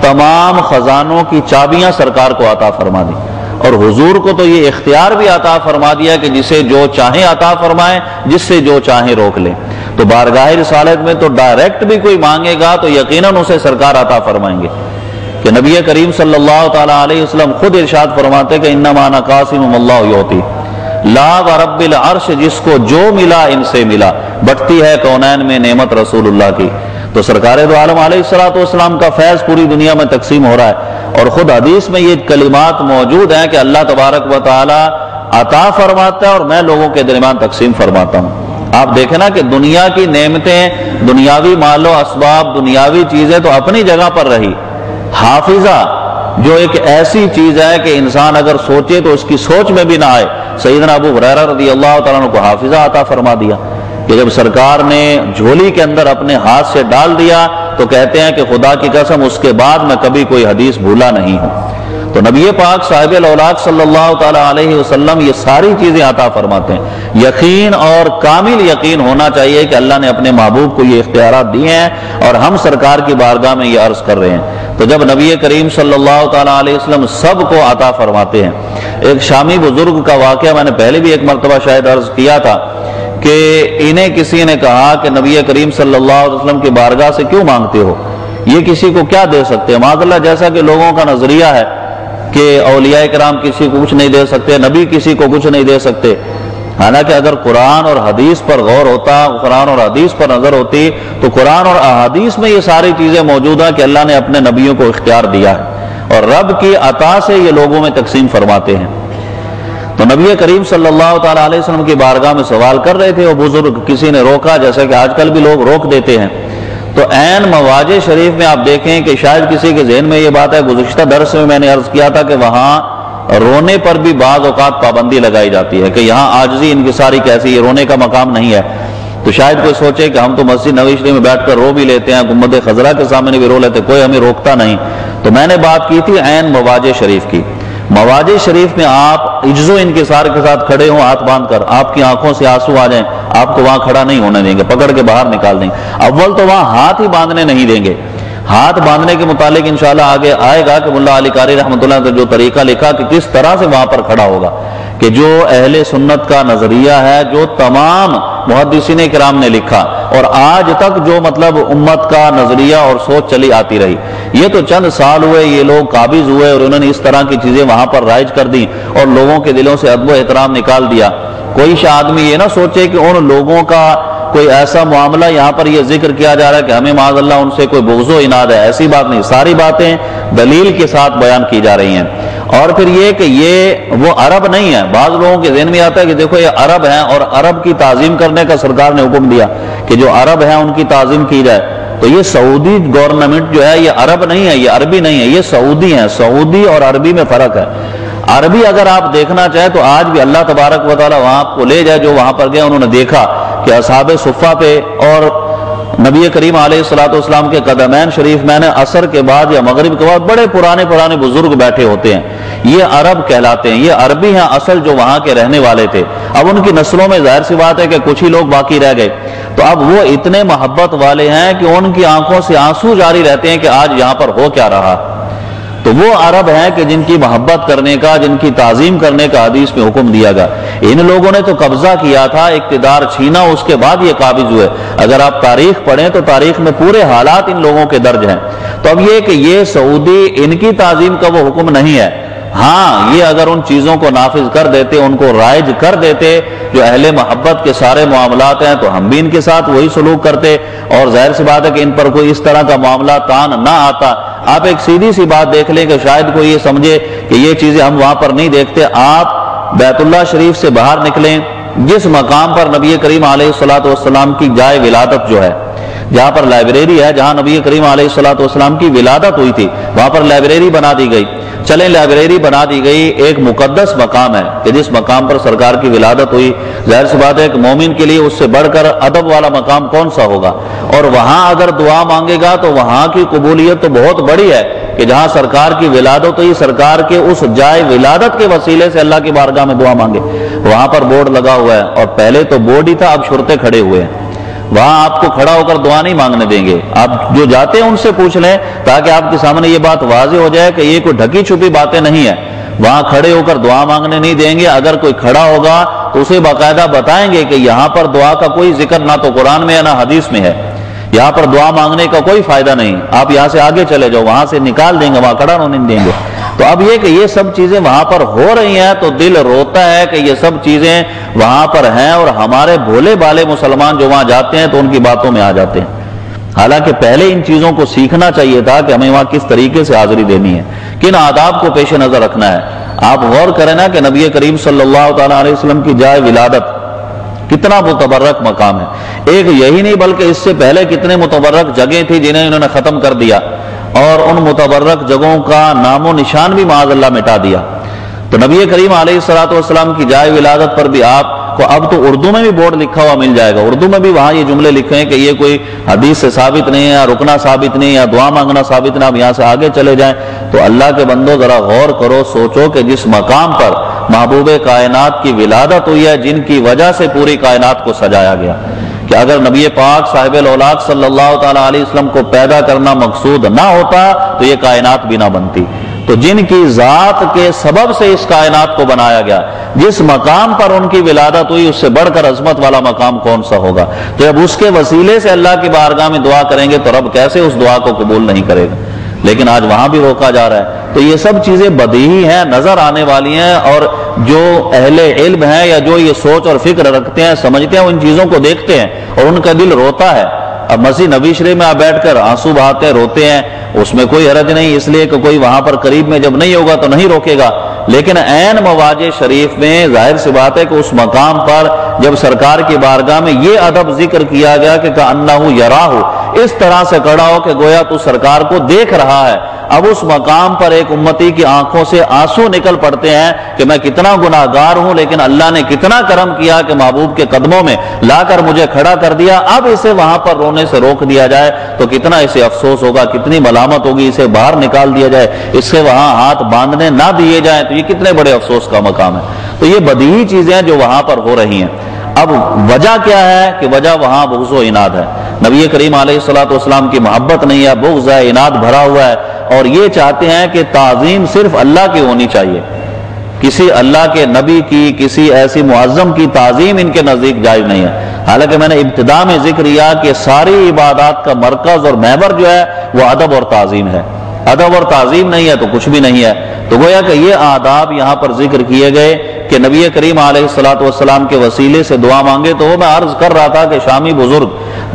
تمام خزانوں کی چابیاں سرکار کو عطا فرما دی، اور حضور کو تو یہ اختیار بھی عطا فرما دیا کہ جسے جو چاہیں عطا فرمائیں، جس سے جو چاہیں روک لیں۔ تو بارگاہ رسالت میں تو ڈائریکٹ بھی کوئی مانگے گا تو یقیناً اسے سرکار عطا فرمائیں گے، کہ نبی کریم صلی اللہ تعالیٰ علیہ وسلم خود ارشاد فرماتے کہ انما انا قاسم اللہ یعطی، لا ورب العرش، جس کو جو ملا ان سے ملا، بٹتی ہے کونین میں نعمت رسول اللہ کی۔ تو سرکار دو عالم علیہ السلام کا فیض پوری دنیا میں تقسیم ہو رہا ہے، اور خود حدیث میں یہ کلمات موجود ہیں کہ اللہ تبارک و تعالی عطا فرماتا ہے اور میں لوگوں کے درمیان تقسیم فرماتا ہوں۔ آپ دیکھیں نا کہ دنیا کی نعمتیں، دنیاوی مال و اسباب، دنیاوی چیزیں تو اپنی جگہ پر رہی، حافظہ جو ایک ایسی چیز ہے کہ انسان اگر سوچے تو اس کی سوچ میں بھی نہ آئے، سیدنا ابو ہریرہ رضی اللہ تعالیٰ عنہ کو حافظہ عطا فرما دیا کہ جب سرکار نے جھولی کے اندر اپنے ہاتھ سے ڈال دیا تو کہتے ہیں کہ خدا کی قسم اس کے بعد میں کبھی کوئی حدیث بھولا نہیں ہوں۔ تو نبی پاک صاحب الاولاق صلی اللہ تعالیٰ علیہ وسلم یہ ساری چیزیں عطا فرماتے ہیں۔ یقین اور کامل یقین ہونا چاہیے کہ اللہ نے اپنے محبوب کو یہ اختیارات دیے ہیں اور ہم سرکار کی بارگاہ میں یہ عرض کر رہے ہیں۔ تو جب نبی کریم صلی اللہ تعالیٰ علیہ وسلم سب کو عطا فرماتے ہیں، ایک شامی بزرگ کا واقعہ میں نے پہلے بھی ایک مرتبہ شاید عرض کیا تھا کہ انہیں کسی نے کہا کہ نبی کریم صلی اللہ علیہ وسلم کی بارگاہ سے کیوں مانگتے ہو، یہ کسی کو کیا دے سکتے ہیں؟ معاذ اللہ، جیسا کہ لوگوں کا نظریہ ہے کہ اولیاء کرام کسی کو کچھ نہیں دے سکتے، نبی کسی کو کچھ نہیں دے سکتے۔ حالانکہ اگر قرآن اور حدیث پر غور ہوتا، قرآن اور حدیث پر نظر ہوتی تو قرآن اور احادیث میں یہ ساری چیزیں موجود ہیں کہ اللہ نے اپنے نبیوں کو اختیار دیا ہے اور رب کی عطا سے یہ لوگوں میں تقسیم فرماتے ہیں۔ تو نبی کریم صلی اللہ تعالیٰ علیہ وسلم کی بارگاہ میں سوال کر رہے تھے، وہ بزرگ کسی نے روکا، جیسا کہ آج کل بھی لوگ روک دیتے ہیں۔ تو عین مواجہ شریف میں آپ دیکھیں کہ شاید کسی کے ذہن میں یہ بات ہے، گزشتہ درس میں میں نے عرض کیا تھا کہ وہاں رونے پر بھی بعض اوقات پابندی لگائی جاتی ہے کہ یہاں عاجزی انکساری کیسی، یہ رونے کا مقام نہیں ہے۔ تو شاید کوئی سوچے کہ ہم تو مسجد نبوی شریف میں بیٹھ کر رو بھی لیتے ہیں، گنبد خضرا کے سامنے بھی رو لیتے، کوئی ہمیں روکتا نہیں۔ تو میں نے بات کی تھی عین مواجہ شریف کی۔ مواجہ شریف میں آپ عجز و انکسار کے ساتھ کھڑے ہوں ہاتھ باندھ کر، آپ کی آنکھوں سے آنسو آ جائیں، آپ کو وہاں کھڑا نہیں ہونے دیں گے، پکڑ کے باہر نکال دیں گے۔ اول تو وہاں ہاتھ ہی باندھنے نہیں دیں گے۔ ہاتھ باندھنے کے متعلق انشاءاللہ آگے آئے گا کہ ملا علی قاری رحمۃ اللہ نے جو طریقہ لکھا کہ کس طرح سے وہاں پر کھڑا ہوگا، کہ جو اہل سنت کا نظریہ ہے، جو تمام محدثین کرام نے لکھا اور آج تک جو مطلب امت کا نظریہ اور سوچ چلی آتی رہی، یہ تو چند سال ہوئے یہ لوگ قابض ہوئے اور انہوں نے اس طرح کی چیزیں وہاں پر رائج کر دی اور لوگوں کے دلوں سے ادب و احترام نکال دیا۔ کوئی آدمی یہ نہ سوچے کہ ان لوگوں کا کوئی ایسا معاملہ یہاں پر یہ ذکر کیا جا رہا ہے کہ ہمیں معاذ اللہ ان سے کوئی بغض و عناد ہے، ایسی بات نہیں، ساری باتیں دلیل کے ساتھ بیان کی جا رہی ہیں۔ اور پھر یہ کہ یہ وہ عرب نہیں ہے، بعض لوگوں کے ذہن میں آتا ہے کہ دیکھو یہ عرب ہیں اور عرب کی تعظیم کرنے کا سرکار نے حکم دیا کہ جو عرب ہیں ان کی تعظیم کی جائے۔ تو یہ سعودی گورنمنٹ جو ہے یہ عرب نہیں ہے، یہ عربی نہیں ہے، یہ سعودی ہیں۔ سعودی اور عربی میں فرق ہے۔ عربی اگر آپ دیکھنا چاہیں تو آج بھی اللہ تبارک و تعالیٰ وہاں آپ کو لے جائے، جو وہاں پر گئے انہوں نے دیکھا کہ اصحاب صفہ پہ اور نبی کریم علیہ الصلوۃ والسلام کے قدمین شریف میں نے عصر کے بعد یا مغرب کے بعد بڑے پرانے بزرگ بیٹھے ہوتے ہیں، یہ عرب کہلاتے ہیں، یہ عربی ہیں اصل جو وہاں کے رہنے والے تھے۔ اب ان کی نسلوں میں ظاہر سی بات ہے کہ کچھ ہی لوگ باقی رہ گئے، تو اب وہ اتنے محبت والے ہیں کہ ان کی آنکھوں سے آنسو جاری رہتے ہیں کہ آج یہاں پر ہو کیا رہا۔ تو وہ عرب ہیں کہ جن کی محبت کرنے کا، جن کی تعظیم کرنے کا حدیث میں حکم دیا گیا۔ ان لوگوں نے تو قبضہ کیا تھا، اقتدار چھینا، اس کے بعد یہ قابض ہوئے۔ اگر آپ تاریخ پڑھیں تو تاریخ میں پورے حالات ان لوگوں کے درج ہیں۔ تو اب یہ کہ یہ سعودی ان کی تعظیم کا وہ حکم نہیں ہے، ہاں یہ اگر ان چیزوں کو نافذ کر دیتے، ان کو رائج کر دیتے جو اہل محبت کے سارے معاملات ہیں، تو ہم بھی ان کے ساتھ وہی سلوک کرتے اور ظاہر سی بات ہے کہ ان پر کوئی اس طرح کا معاملہ تان نہ آتا۔ آپ ایک سیدھی سی بات دیکھ لیں کہ شاید کوئی یہ سمجھے کہ یہ چیزیں ہم وہاں پر نہیں دیکھتے۔ آپ بیت اللہ شریف سے باہر نکلیں، جس مقام پر نبی کریم علیہ الصلوۃ والسلام کی جائے ولادت جو ہے، جہاں پر لائبریری ہے، جہاں نبی کریم علیہ الصلوۃ والسلام کی ولادت ہوئی تھی، وہاں پر لائبریری بنا دی گئی۔ چلیں لائبریری بنا دی گئی، ایک مقدس مقام ہے کہ جس مقام پر سرکار کی ولادت ہوئی، ظاہر سی بات ہے کہ مومن کے لیے اس سے بڑھ کر ادب والا مقام کون سا ہوگا، اور وہاں اگر دعا مانگے گا تو وہاں کی قبولیت تو بہت بڑی ہے کہ جہاں سرکار کی ولادت ہوئی، سرکار کے اس جائے ولادت کے وسیلے سے اللہ کی بارگاہ میں دعا مانگے۔ وہاں پر بورڈ لگا ہوا ہے، اور پہلے تو بورڈ ہی تھا، اب شرطے کھڑے ہوئے ہیں، وہاں آپ کو کھڑا ہو کر دعا نہیں مانگنے دیں گے۔ آپ جو جاتے ہیں ان سے پوچھ لیں تاکہ آپ کے سامنے یہ بات واضح ہو جائے کہ یہ کوئی ڈھکی چھپی باتیں نہیں ہے، وہاں کھڑے ہو کر دعا مانگنے نہیں دیں گے۔ اگر کوئی کھڑا ہوگا تو اسے باقاعدہ بتائیں گے کہ یہاں پر دعا کا کوئی ذکر نہ تو قرآن میں ہے نہ حدیث میں ہے، یہاں پر دعا مانگنے کا کوئی فائدہ نہیں، آپ یہاں سے آگے چلے جاؤ، وہاں سے نکال دیں گے، وہاں کھڑا نہیں دیں گے۔ تو اب یہ کہ یہ سب چیزیں وہاں پر ہو رہی ہیں تو دل روتا ہے کہ یہ سب چیزیں وہاں پر ہیں، اور ہمارے بھولے بالے مسلمان جو وہاں جاتے ہیں تو ان کی باتوں میں آ جاتے ہیں۔ حالانکہ پہلے ان چیزوں کو سیکھنا چاہیے تھا کہ ہمیں وہاں کس طریقے سے حاضری دینی ہے، کن آداب کو پیش نظر رکھنا ہے۔ آپ غور کریں نا کہ نبی کریم صلی اللہ تعالیٰ علیہ وسلم کی جائے ولادت کتنا متبرک مقام ہے۔ ایک یہی نہیں بلکہ اس سے پہلے کتنے متبرک جگہیں تھی جنہیں انہوں نے ختم کر دیا۔ اور ان متبرک جگہوں کا نام و نشان بھی معاذ اللہ مٹا دیا۔ تو نبی کریم علیہ الصلوۃ والسلام کی جائے ولادت پر بھی آپ کو اب تو اردو میں بھی بورڈ لکھا ہوا مل جائے گا، اردو میں بھی وہاں یہ جملے لکھے ہیں کہ یہ کوئی حدیث سے ثابت نہیں ہے، یا رکنا ثابت نہیں ہے، یا دعا مانگنا ثابت نہیں۔ اب یہاں سے آگے چلے جائیں تو اللہ کے بندو ذرا غور کرو، سوچو کہ جس مقام پر محبوب کائنات کی ولادت ہوئی ہے، جن کی وجہ سے پوری کائنات کو سجایا گیا، کہ اگر نبی پاک صاحب الاولاد صلی اللہ تعالیٰ علیہ وسلم کو پیدا کرنا مقصود نہ ہوتا تو یہ کائنات بھی نہ بنتی۔ تو جن کی ذات کے سبب سے اس کائنات کو بنایا گیا، جس مقام پر ان کی ولادت ہوئی، اس سے بڑھ کر عظمت والا مقام کون سا ہوگا؟ تو جب اس کے وسیلے سے اللہ کی بارگاہ میں دعا کریں گے تو رب کیسے اس دعا کو قبول نہیں کرے گا؟ لیکن آج وہاں بھی روکا جا رہا ہے۔ تو یہ سب چیزیں بدیہی ہیں، نظر آنے والی ہیں، اور جو اہل علم ہیں یا جو یہ سوچ اور فکر رکھتے ہیں، سمجھتے ہیں، ان چیزوں کو دیکھتے ہیں اور ان کا دل روتا ہے۔ اب مسجد نبی شریف میں آپ بیٹھ کر آنسو بہاتے ہیں، روتے ہیں، اس میں کوئی حرج نہیں، اس لیے کہ کوئی وہاں پر قریب میں جب نہیں ہوگا تو نہیں روکے گا۔ لیکن عین مواجہ شریف میں ظاہر سی بات ہے کہ اس مقام پر جب سرکار کی بارگاہ میں یہ ادب ذکر کیا گیا کہ کأنہ یراہ، اس طرح سے کھڑا ہو کہ گویا تو سرکار کو دیکھ رہا ہے، اب اس مقام پر ایک امتی کی آنکھوں سے آنسو نکل پڑتے ہیں کہ میں کتنا گناہگار ہوں، لیکن اللہ نے کتنا کرم کیا کہ محبوب کے قدموں میں لا کر مجھے کھڑا کر دیا، اب اسے وہاں پر رونے سے روک دیا جائے تو کتنا اسے افسوس ہوگا، کتنی ملامت ہوگی، اسے باہر نکال دیا جائے، اس سے وہاں ہاتھ باندھنے نہ دیے جائیں تو یہ کتنے بڑے افسوس کا مقام ہے۔ تو یہ بدیہی چیزیں جو وہاں پر ہو رہی ہیں۔ اب وجہ کیا ہے کہ وجہ وہاں بغض و عناد ہے، نبی کریم علیہ الصلوۃ والسلام کی محبت نہیں ہے، بغض ہے، عناد بھرا ہوا ہے، اور یہ چاہتے ہیں کہ تعظیم صرف اللہ کی ہونی چاہیے، کسی اللہ کے نبی کی، کسی ایسی معظم کی تعظیم ان کے نزدیک جائز نہیں ہے۔ حالانکہ میں نے ابتدا میں ذکر کیا کہ ساری عبادات کا مرکز اور محور جو ہے وہ ادب اور تعظیم ہے، ادب اور تعظیم نہیں ہے تو کچھ بھی نہیں ہے۔ تو گویا کہ یہ آداب یہاں پر ذکر کیے گئے کہ نبی کریم علیہ الصلوۃ والسلام کے وسیلے سے دعا مانگے۔ تو وہ میں عرض کر رہا تھا کہ شامی بزرگ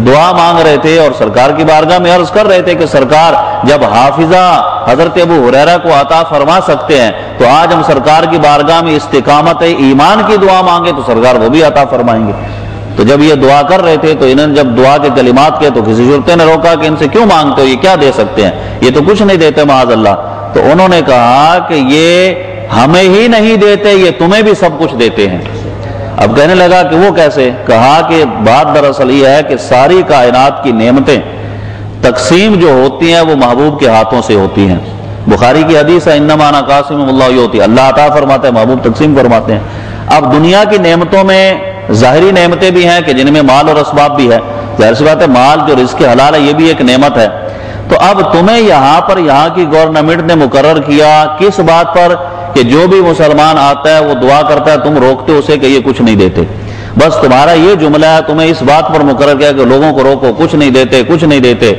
دعا مانگ رہے تھے اور سرکار کی بارگاہ میں عرض کر رہے تھے کہ سرکار جب حافظہ حضرت ابو ہریرہ کو عطا فرما سکتے ہیں تو آج ہم سرکار کی بارگاہ میں استقامت ایمان کی دعا مانگے تو سرکار وہ بھی عطا فرمائیں گے۔ تو جب یہ دعا کر رہے تھے تو انہوں نے جب دعا کے کلمات کہے تو کسی شرطے نے روکا کہ ان سے کیوں مانگتے ہو، یہ کیا دے سکتے ہیں، یہ تو کچھ نہیں دیتے معاذ اللہ۔ تو انہوں نے کہا کہ یہ ہمیں ہی نہیں دیتے، یہ تمہیں بھی سب کچھ دیتے ہیں۔ اب کہنے لگا کہ وہ کیسے؟ کہا کہ بات دراصل یہ ہے کہ ساری کائنات کی نعمتیں تقسیم جو ہوتی ہیں وہ محبوب کے ہاتھوں سے ہوتی ہیں۔ بخاری کی حدیث ہے انما انا قاسم اللہ یعطی، اللہ عطا فرماتا ہے، محبوب تقسیم فرماتے ہیں۔ اب دنیا کی نعمتوں میں ظاہری نعمتیں بھی ہیں کہ جن میں مال اور اسباب بھی ہے، ظاہر سی بات ہے مال جو رزق حلال ہے یہ بھی ایک نعمت ہے۔ تو اب تمہیں یہاں پر یہاں کی گورنمنٹ نے مقرر کیا کس بات پر کہ جو بھی مسلمان آتا ہے وہ دعا کرتا ہے، تم روکتے اسے کہ یہ کچھ نہیں دیتے، بس تمہارا یہ جملہ ہے، تمہیں اس بات پر مقرر کیا کہ لوگوں کو روکو، کچھ نہیں دیتے، کچھ نہیں دیتے۔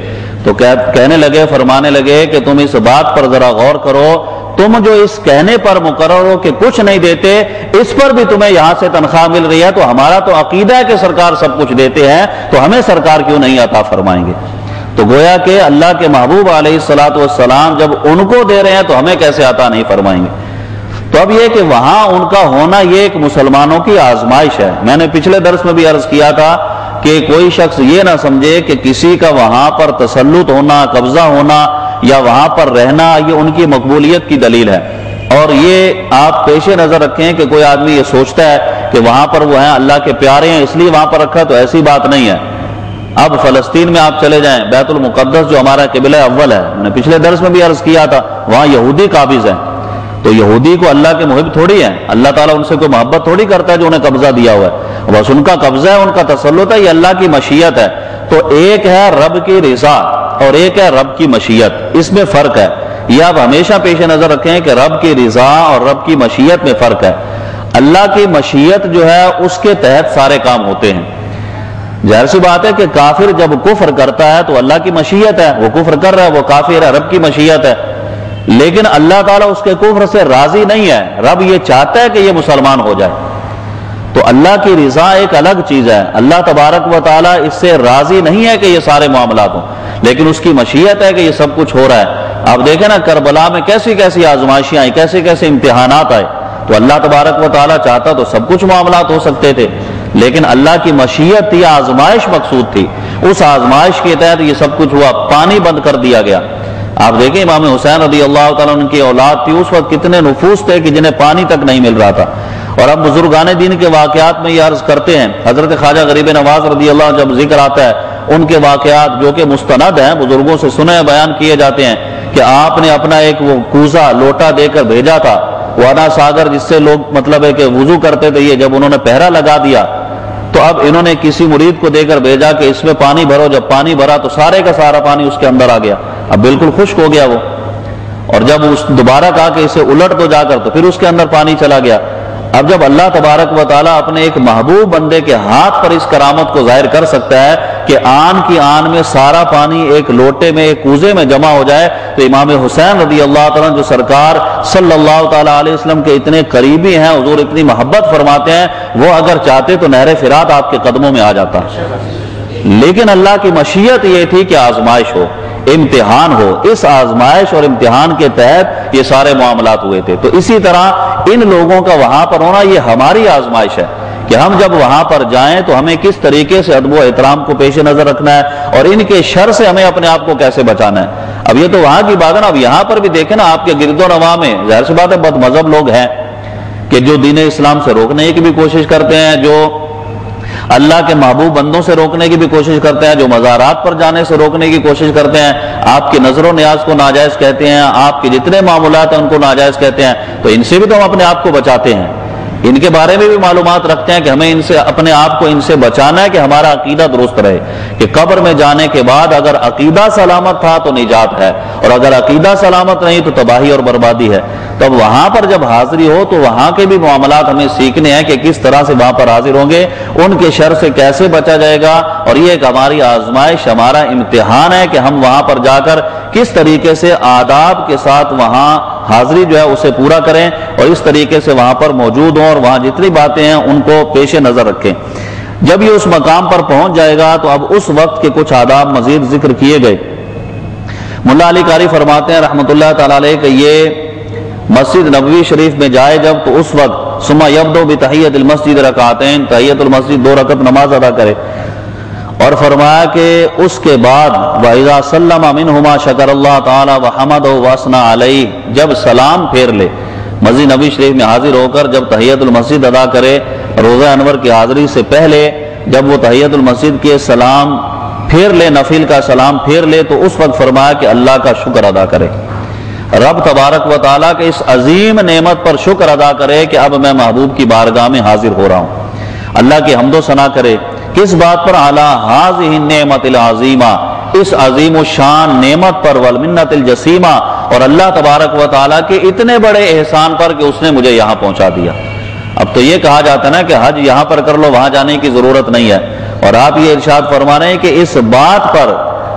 تو کہنے لگے، فرمانے لگے کہ تم اس بات پر ذرا غور کرو، تم جو اس کہنے پر مقرر ہو کہ کچھ نہیں دیتے، اس پر بھی تمہیں یہاں سے تنخواہ مل رہی ہے، تو ہمارا تو عقیدہ ہے کہ سرکار سب کچھ دیتے ہیں، تو ہمیں سرکار کیوں نہیں عطا فرمائیں گے؟ تو گویا کہ اللہ کے محبوب علیہ الصلوۃ والسلام جب ان کو دے رہے ہیں تو ہمیں کیسے عطا نہیں فرمائیں گے؟ تو اب یہ کہ وہاں ان کا ہونا یہ ایک مسلمانوں کی آزمائش ہے۔ میں نے پچھلے درس میں بھی عرض کیا تھا کہ کوئی شخص یہ نہ سمجھے کہ کسی کا وہاں پر تسلط ہونا، قبضہ ہونا یا وہاں پر رہنا یہ ان کی مقبولیت کی دلیل ہے۔ اور یہ آپ پیش نظر رکھیں کہ کوئی آدمی یہ سوچتا ہے کہ وہاں پر وہ ہیں اللہ کے پیارے ہیں اس لیے وہاں پر رکھا، تو ایسی بات نہیں ہے۔ اب فلسطین میں آپ چلے جائیں، بیت المقدس جو ہمارا قبلہ اول ہے، میں نے پچھلے درس میں بھی عرض کیا تھا، وہاں یہودی قابض ہیں، تو یہودی کو اللہ کے محب تھوڑی ہیں، اللہ تعالیٰ ان سے کوئی محبت تھوڑی کرتا ہے جو انہیں قبضہ دیا ہوا ہے، بس ان کا قبضہ ہے، ان کا تسلط ہے، یہ اللہ کی مشیت ہے۔ تو ایک ہے رب کی رضا اور ایک ہے رب کی مشیت، اس میں فرق ہے۔ یہ آپ ہمیشہ پیش نظر رکھیں کہ رب کی رضا اور رب کی مشیت میں فرق ہے۔ اللہ کی مشیت جو ہے اس کے تحت سارے کام ہوتے ہیں۔ ظاہر سی بات ہے کہ کافر جب کفر کرتا ہے تو اللہ کی مشیت ہے، وہ کفر کر رہا ہے، وہ کافر ہے، رب کی مشیت ہے، لیکن اللہ تعالیٰ اس کے کفر سے راضی نہیں ہے، رب یہ چاہتا ہے کہ یہ مسلمان ہو جائے۔ تو اللہ کی رضا ایک الگ چیز ہے، اللہ تبارک و تعالیٰ اس سے راضی نہیں ہے کہ یہ سارے معاملات ہوں، لیکن اس کی مشیت ہے کہ یہ سب کچھ ہو رہا ہے۔ آپ دیکھیں نا کربلا میں کیسی کیسی آزمائشیں آئیں، کیسے کیسے امتحانات آئے، تو اللہ تبارک و تعالیٰ چاہتا تو سب کچھ معاملات ہو سکتے تھے، لیکن اللہ کی مشیت تھی، آزمائش مقصود تھی، اس آزمائش کے تحت یہ سب کچھ ہوا۔ پانی بند کر دیا گیا، آپ دیکھیں امام حسین رضی اللہ تعالیٰ عنہ کی اولاد تھی، اس وقت کتنے نفوس تھے کہ جنہیں پانی تک نہیں مل رہا تھا۔ اور اب بزرگان دین کے واقعات میں یہ عرض کرتے ہیں، حضرت خواجہ غریب نواز رضی اللہ عنہ جب ذکر آتا ہے ان کے واقعات جو کہ مستند ہیں، بزرگوں سے سنے بیان کیے جاتے ہیں کہ آپ نے اپنا ایک وہ کوزہ لوٹا دے کر بھیجا تھا، وانا ساگر جس سے لوگ مطلب ہے کہ وضو کرتے تھے، یہ جب انہوں نے پہرا لگا دیا تو اب انہوں نے کسی مرید کو دے کر بھیجا کہ اس میں پانی بھرو، جب پانی بھرا تو سارے کا سارا پانی اس کے اندر آ گیا، اب بالکل خشک ہو گیا وہ، اور جب اس دوبارہ کہا کہ اسے الٹ تو جا کر، تو پھر اس کے اندر پانی چلا گیا۔ اب جب اللہ تبارک و تعالیٰ اپنے ایک محبوب بندے کے ہاتھ پر اس کرامت کو ظاہر کر سکتا ہے کہ آن کی آن میں سارا پانی ایک لوٹے میں ایک کوزے میں جمع ہو جائے، تو امام حسین رضی اللہ تعالیٰ جو سرکار صلی اللہ تعالیٰ علیہ وسلم کے اتنے قریبی ہیں، حضور اتنی محبت فرماتے ہیں، وہ اگر چاہتے تو نہر فرات آپ کے قدموں میں آ جاتا، لیکن اللہ کی مشیت یہ تھی کہ آزمائش ہو، امتحان ہو، اس آزمائش اور امتحان کے تحت یہ سارے معاملات ہوئے تھے۔ تو اسی طرح ان لوگوں کا وہاں پر ہونا یہ ہماری آزمائش ہے کہ ہم جب وہاں پر جائیں تو ہمیں کس طریقے سے ادب و احترام کو پیش نظر رکھنا ہے اور ان کے شر سے ہمیں اپنے آپ کو کیسے بچانا ہے۔ اب یہ تو وہاں کی بات ہے نا، اب یہاں پر بھی دیکھیں نا، آپ کے گرد و نواح میں ظاہر سی بات ہے بد مذہب لوگ ہیں کہ جو دین اسلام سے روکنے کی بھی کوشش کرتے ہیں، جو اللہ کے محبوب بندوں سے روکنے کی بھی کوشش کرتے ہیں، جو مزارات پر جانے سے روکنے کی کوشش کرتے ہیں، آپ کی نظر و نیاز کو ناجائز کہتے ہیں، آپ کے جتنے معاملات ہیں ان کو ناجائز کہتے ہیں، تو ان سے بھی تو ہم اپنے آپ کو بچاتے ہیں، ان کے بارے میں بھی معلومات رکھتے ہیں کہ ہمیں ان سے اپنے آپ کو ان سے بچانا ہے کہ ہمارا عقیدہ درست رہے، کہ قبر میں جانے کے بعد اگر عقیدہ سلامت تھا تو نجات ہے، اور اگر عقیدہ سلامت نہیں تو تباہی اور بربادی ہے۔ تو اب وہاں پر جب حاضری ہو تو وہاں کے بھی معاملات ہمیں سیکھنے ہیں کہ کس طرح سے وہاں پر حاضر ہوں گے، ان کے شر سے کیسے بچا جائے گا، اور یہ ایک ہماری آزمائش، ہمارا امتحان ہے کہ ہم وہاں پر جا کر کس طریقے سے آداب کے ساتھ وہاں حاضری جو ہے اسے پورا کریں اور اس طریقے سے وہاں پر موجود ہوں اور وہاں جتنی باتیں ہیں ان کو پیش نظر رکھیں۔ جب یہ اس مقام پر پہنچ جائے گا تو اب اس وقت کے کچھ آداب مزید ذکر کیے گئے۔ ملا علی قاری فرماتے ہیں رحمۃ اللہ تعالی علیہ کہ یہ مسجد نبوی شریف میں جائے جب تو اس وقت ثم یبدأ بتحیۃ المسجد رکعتین، تحیۃ المسجد 2 رکعت نماز ادا کرے، اور فرمایا کہ اس کے بعد وَإِذَا سَلَّمَ مِنْهُمَا شَكَرَ اللَّهَ تَعَالَى وَحَمَدَهُ وَأَثْنَى عَلَيْهِ، جب سلام پھیر لے، مسجد نبی شریف میں حاضر ہو کر جب تحیۃ المسجد ادا کرے، روزہ انور کی حاضری سے پہلے جب وہ تحیۃ المسجد کے سلام پھیر لے، نفل کا سلام پھیر لے، تو اس وقت فرمایا کہ اللہ کا شکر ادا کرے، رب تبارک و تعالیٰ کے اس عظیم نعمت پر شکر ادا کرے کہ اب میں محبوب کی بارگاہ میں حاضر ہو رہا ہوں، اللہ کی حمد و ثنا کرے، کس بات پر؟ علی ہذہ النعمت العظیمہ، اس عظیم و شان نعمت پر، والمنت الجسیمہ، اور اللہ تبارک و تعالیٰ کے اتنے بڑے احسان پر کہ اس نے مجھے یہاں پہنچا دیا۔ اب تو یہ کہا جاتا ہے نا کہ حج یہاں پر کر لو، وہاں جانے کی ضرورت نہیں ہے، اور آپ یہ ارشاد فرما رہے ہیں کہ اس بات پر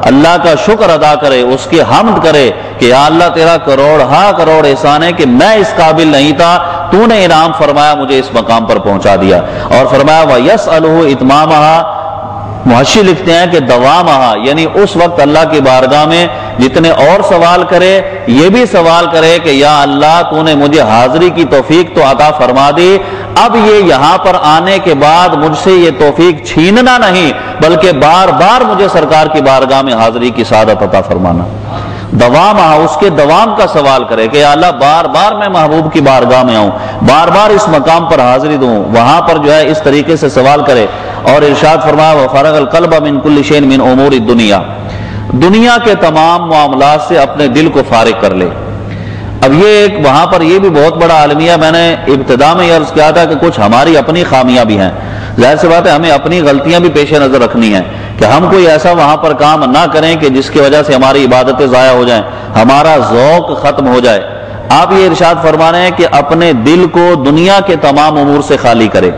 اللہ کا شکر ادا کرے، اس کی حمد کرے کہ یا اللہ تیرا کروڑ احسان ہے کہ میں اس قابل نہیں تھا، تو نے انعام فرمایا، مجھے اس مقام پر پہنچا دیا، اور فرمایا وَيَسْأَلُهُ إِتْمَامَهَا، محشی لکھتے ہیں کہ دوامہا، یعنی اس وقت اللہ کی بارگاہ میں جتنے اور سوال کرے، یہ بھی سوال کرے کہ یا اللہ تو نے مجھے حاضری کی توفیق تو عطا فرما دی، اب یہ یہاں پر آنے کے بعد مجھ سے یہ توفیق چھیننا نہیں، بلکہ بار بار مجھے سرکار کی بارگاہ میں حاضری کی سعادت عطا فرمانا۔ دوام، اس کے دوام کا سوال کرے کہ یا اللہ بار بار میں محبوب کی بارگاہ میں آؤں، بار بار اس مقام پر حاضری دوں، وہاں پر جو ہے اس طریقے سے سوال کرے، اور ارشاد فرمایا وَفَرَغَ الْقَلْبَ مِنْ كُلِّ شَيْءٍ مِنْ أُمُورِ الدُّنْيَا، دنیا کے تمام معاملات سے اپنے دل کو فارغ کر لے۔ اب یہ ایک وہاں پر یہ بھی بہت بڑا عالمیہ، میں نے ابتدا میں یہ عرض کیا تھا کہ کچھ ہماری اپنی خامیاں بھی ہیں، ظاہر سی بات ہے ہمیں اپنی غلطیاں بھی پیش نظر رکھنی ہیں کہ ہم کوئی ایسا وہاں پر کام نہ کریں کہ جس کی وجہ سے ہماری عبادتیں ضائع ہو جائیں، ہمارا ذوق ختم ہو جائے۔ آپ یہ ارشاد فرما رہے ہیں کہ اپنے دل کو دنیا کے تمام امور سے خالی کرے،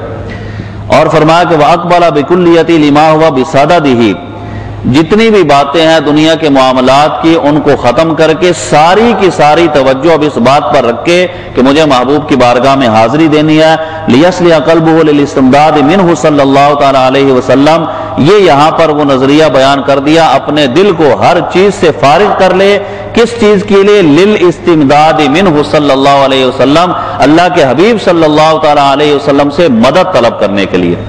اور فرمایا کہ وَأَقْبَلَ بِكُلِّيَّتِهِ لِمَا هُوَ بِصَدَدِهِ، جتنی بھی باتیں ہیں دنیا کے معاملات کی ان کو ختم کر کے ساری کی ساری توجہ اب اس بات پر رکھ کے کہ مجھے محبوب کی بارگاہ میں حاضری دینی ہے۔ لِيَسْلِعَ قَلْبُهُ لِلِاسْتِمْدَادِ مِنْهُ صلی اللہ تعالی علیہ وسلم، یہ یہاں پر وہ نظریہ بیان کر دیا، اپنے دل کو ہر چیز سے فارغ کر لے، کس چیز کے لیے؟ لِلِاسْتِمْدَادِ مِنْهُ صلی اللہ علیہ وسلم، اللہ کے حبیب صلی اللہ تعالی علیہ وسلم سے مدد طلب کرنے کے لیے۔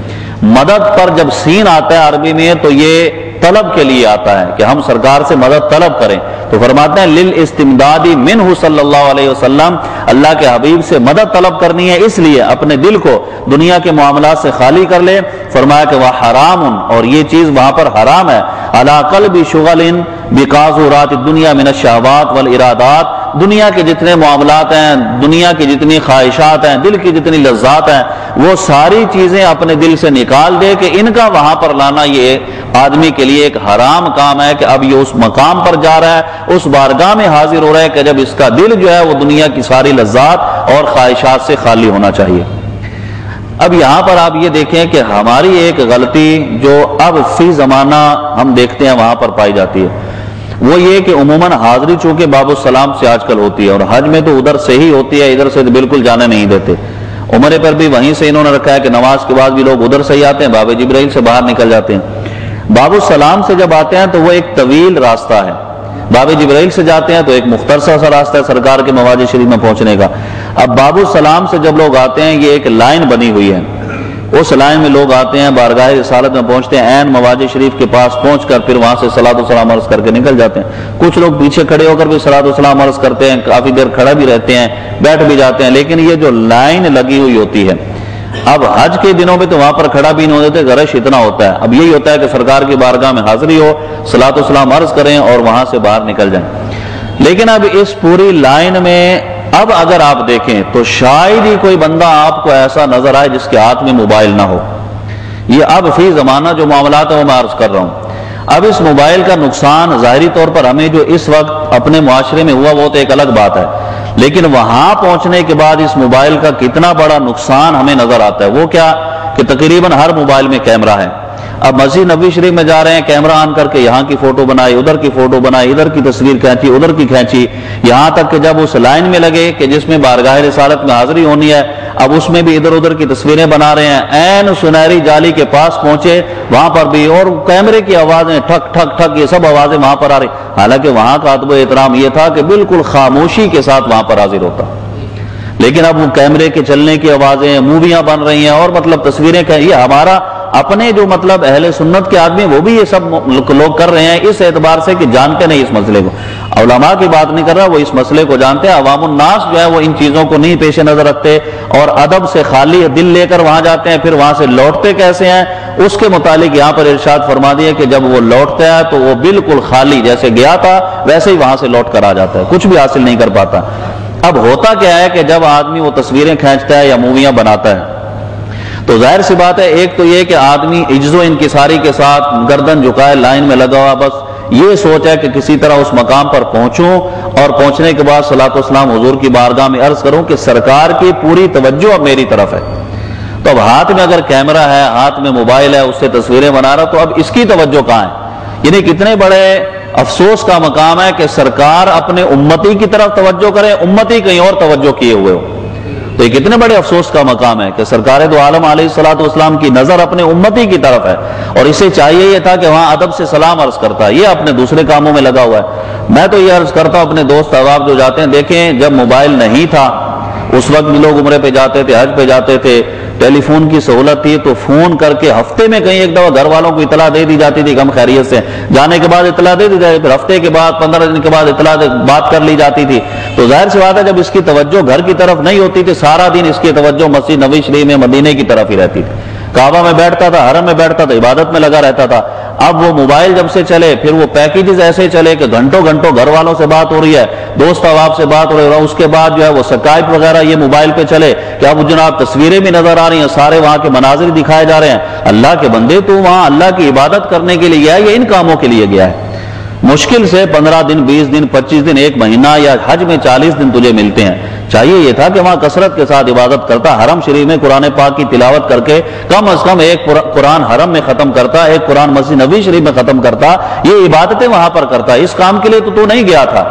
مدد پر جب سین آتا ہے عربی میں تو یہ طلب کے لیے آتا ہے کہ ہم سرکار سے مدد طلب کریں، تو فرماتے ہیں للاستمداد منہ صلی اللہ علیہ وسلم، اللہ کے حبیب سے مدد طلب کرنی ہے، اس لیے اپنے دل کو دنیا کے معاملات سے خالی کر لے۔ فرمایا کہ وہ حرام، اور یہ چیز وہاں پر حرام ہے، علی قلب شغل بقاذورات الدنیا من الشہوات والارادات، دنیا کے جتنے معاملات ہیں، دنیا کی جتنی خواہشات ہیں، دل کی جتنی لذات ہیں، وہ ساری چیزیں اپنے دل سے نکال دے کہ ان کا وہاں پر لانا یہ آدمی کے لیے ایک حرام کام ہے، کہ اب یہ اس مقام پر جا رہا ہے، اس بارگاہ میں حاضر ہو رہا ہے کہ جب اس کا دل جو ہے وہ دنیا کی ساری لذات اور خواہشات سے خالی ہونا چاہیے۔ اب یہاں پر آپ یہ دیکھیں کہ ہماری ایک غلطی جو اب فی زمانہ ہم دیکھتے ہیں وہاں پر پائی جاتی ہے، وہ یہ کہ عموماً حاضری چونکہ باب السلام سے آج کل ہوتی ہے، اور حج میں تو ادھر سے ہی ہوتی ہے، ادھر سے تو بالکل جانے نہیں دیتے۔ عمرے پر بھی وہیں سے انہوں نے رکھا ہے کہ نماز کے بعد بھی لوگ ادھر سے ہی آتے ہیں، باب جبرائیل سے باہر نکل جاتے ہیں۔ باب السلام سے جب آتے ہیں تو وہ ایک طویل راستہ ہے، باب جبرائیل سے جاتے ہیں تو ایک مختصر سا راستہ ہے سرکار کے مواضع شریف میں پہنچنے کا۔ اب باب السلام سے جب لوگ آتے ہیں، یہ ایک لائن بنی ہوئی ہے، اس لائن میں لوگ آتے ہیں، بارگاہ رسالت میں پہنچتے ہیں، عین مواضع شریف کے پاس پہنچ کر پھر وہاں سے صلاۃ و سلام عرض کر کے نکل جاتے ہیں۔ کچھ لوگ پیچھے کھڑے ہو کر بھی صلاۃ و سلام عرض کرتے ہیں، کافی دیر کھڑا بھی رہتے ہیں، بیٹھ بھی جاتے ہیں، لیکن یہ جو لائن لگی ہوئی ہوتی ہے، اب حج کے دنوں میں تو وہاں پر کھڑا بھی نہیں ہوتے، رش اتنا ہوتا ہے، اب یہی ہوتا ہے کہ سرکار کی بارگاہ میں حاضری ہو، صلاۃ و سلام عرض کریں اور وہاں سے باہر نکل جائیں۔ لیکن اب اس پوری لائن میں اب اگر آپ دیکھیں تو شاید ہی کوئی بندہ آپ کو ایسا نظر آئے جس کے ہاتھ میں موبائل نہ ہو۔ یہ اب فی زمانہ جو معاملات ہیں وہ میں عرض کر رہا ہوں۔ اب اس موبائل کا نقصان ظاہری طور پر ہمیں جو اس وقت اپنے معاشرے میں ہوا وہ تو ایک الگ بات ہے، لیکن وہاں پہنچنے کے بعد اس موبائل کا کتنا بڑا نقصان ہمیں نظر آتا ہے، وہ کیا کہ تقریباً ہر موبائل میں کیمرہ ہے۔ اب مسجد نبوی شریف میں جا رہے ہیں، کیمرہ آن کر کے یہاں کی فوٹو بنائی، ادھر کی فوٹو بنائی، ادھر کی تصویر کھینچی، ادھر کی کھینچی، یہاں تک کہ جب اس لائن میں لگے کہ جس میں بارگاہ رسالت میں حاضری ہونی ہے، اب اس میں بھی ادھر ادھر کی تصویریں بنا رہے ہیں۔ عین سنہری جالی کے پاس پہنچے، وہاں پر بھی اور کیمرے کی آوازیں ٹھک ٹھک ٹھک، یہ سب آوازیں وہاں پر آ رہی، حالانکہ وہاں کا ادب و احترام یہ تھا کہ بالکل خاموشی کے ساتھ وہاں پر حاضر ہوتا، لیکن اب وہ کیمرے کے چلنے کی آوازیں، موویاں بن رہی ہیں اور مطلب تصویریں، یہ ہمارا اپنے جو مطلب اہل سنت کے آدمی وہ بھی یہ سب لوگ کر رہے ہیں، اس اعتبار سے کہ جانتے نہیں اس مسئلے کو۔ علماء کی بات نہیں کر رہا، وہ اس مسئلے کو جانتے ہیں، عوام الناس جو ہے وہ ان چیزوں کو نہیں پیش نظر رکھتے اور ادب سے خالی دل لے کر وہاں جاتے ہیں، پھر وہاں سے لوٹتے کیسے ہیں اس کے متعلق یہاں پر ارشاد فرما دیا کہ جب وہ لوٹتا ہے تو وہ بالکل خالی، جیسے گیا تھا ویسے ہی وہاں سے لوٹ کر آ جاتا ہے، کچھ بھی حاصل نہیں کر پاتا۔ اب ہوتا کیا ہے کہ جب آدمی وہ تصویریں کھینچتا ہے یا موویاں بناتا ہے تو ظاہر سی بات ہے، ایک تو یہ کہ آدمی عجز و انکساری کے ساتھ گردن جھکائے لائن میں لگا ہوا، بس یہ سوچ ہے کہ کسی طرح اس مقام پر پہنچوں اور پہنچنے کے بعد صلاۃ و سلام حضور کی بارگاہ میں عرض کروں کہ سرکار کی پوری توجہ اب میری طرف ہے۔ تو اب ہاتھ میں اگر کیمرہ ہے، ہاتھ میں موبائل ہے، اس سے تصویریں بنا رہا، تو اب اس کی توجہ کہاں ہے؟ یعنی کتنے بڑے افسوس کا مقام ہے کہ سرکار اپنے امتی کی طرف توجہ کرے، امتی کہیں اور توجہ کیے ہوئے ہو، تو یہ کتنے بڑے افسوس کا مقام ہے کہ سرکار دو عالم علیہ الصلوۃ والسلام کی نظر اپنے امتی کی طرف ہے، اور اسے چاہیے یہ تھا کہ وہاں ادب سے سلام عرض کرتا، یہ اپنے دوسرے کاموں میں لگا ہوا ہے۔ میں تو یہ عرض کرتا ہوں اپنے دوست احباب جو جاتے ہیں، دیکھیں جب موبائل نہیں تھا اس وقت بھی لوگ عمرے پہ جاتے تھے، حج پہ جاتے تھے، ٹیلی فون کی سہولت تھی تو فون کر کے ہفتے میں کہیں ایک دفعہ گھر والوں کو اطلاع دے دی جاتی تھی، غم خیریت سے جانے کے بعد اطلاع دے دی جاتی، پھر ہفتے کے بعد 15 دن کے بعد اطلاع بات کر لی جاتی تھی۔ تو ظاہر سی بات ہے جب اس کی توجہ گھر کی طرف نہیں ہوتی تھی، سارا دن اس کی توجہ مسجد نبوی شریف میں مدینے کی طرف ہی رہتی تھی، کعبہ میں بیٹھتا تھا، حرم میں بیٹھتا تھا، عبادت میں لگا رہتا تھا۔ اب وہ موبائل جب سے چلے، پھر وہ پیکیجز ایسے چلے کہ گھنٹوں گھنٹوں گھر والوں سے بات ہو رہی ہے، دوست احباب سے بات ہو رہی ہے، اس کے بعد جو ہے وہ سکائپ وغیرہ یہ موبائل پہ چلے کہ اب جناب تصویریں بھی نظر آ رہی ہیں، سارے وہاں کے مناظر دکھائے جا رہے ہیں۔ اللہ کے بندے تو وہاں اللہ کی عبادت کرنے کے لیے گیا ہے یا ان کاموں کے لیے گیا ہے؟ مشکل سے 15 دن 20 دن 25 دن 1 مہینہ یا حج میں 40 دن تجھے ملتے ہیں، چاہیے یہ تھا کہ وہاں کثرت کے ساتھ عبادت کرتا، حرم شریف میں قرآن پاک کی تلاوت کر کے کم از کم ایک قرآن حرم میں ختم کرتا، ایک قرآن مسجد نبوی شریف میں ختم کرتا، یہ عبادتیں وہاں پر کرتا۔ اس کام کے لیے تو نہیں گیا تھا،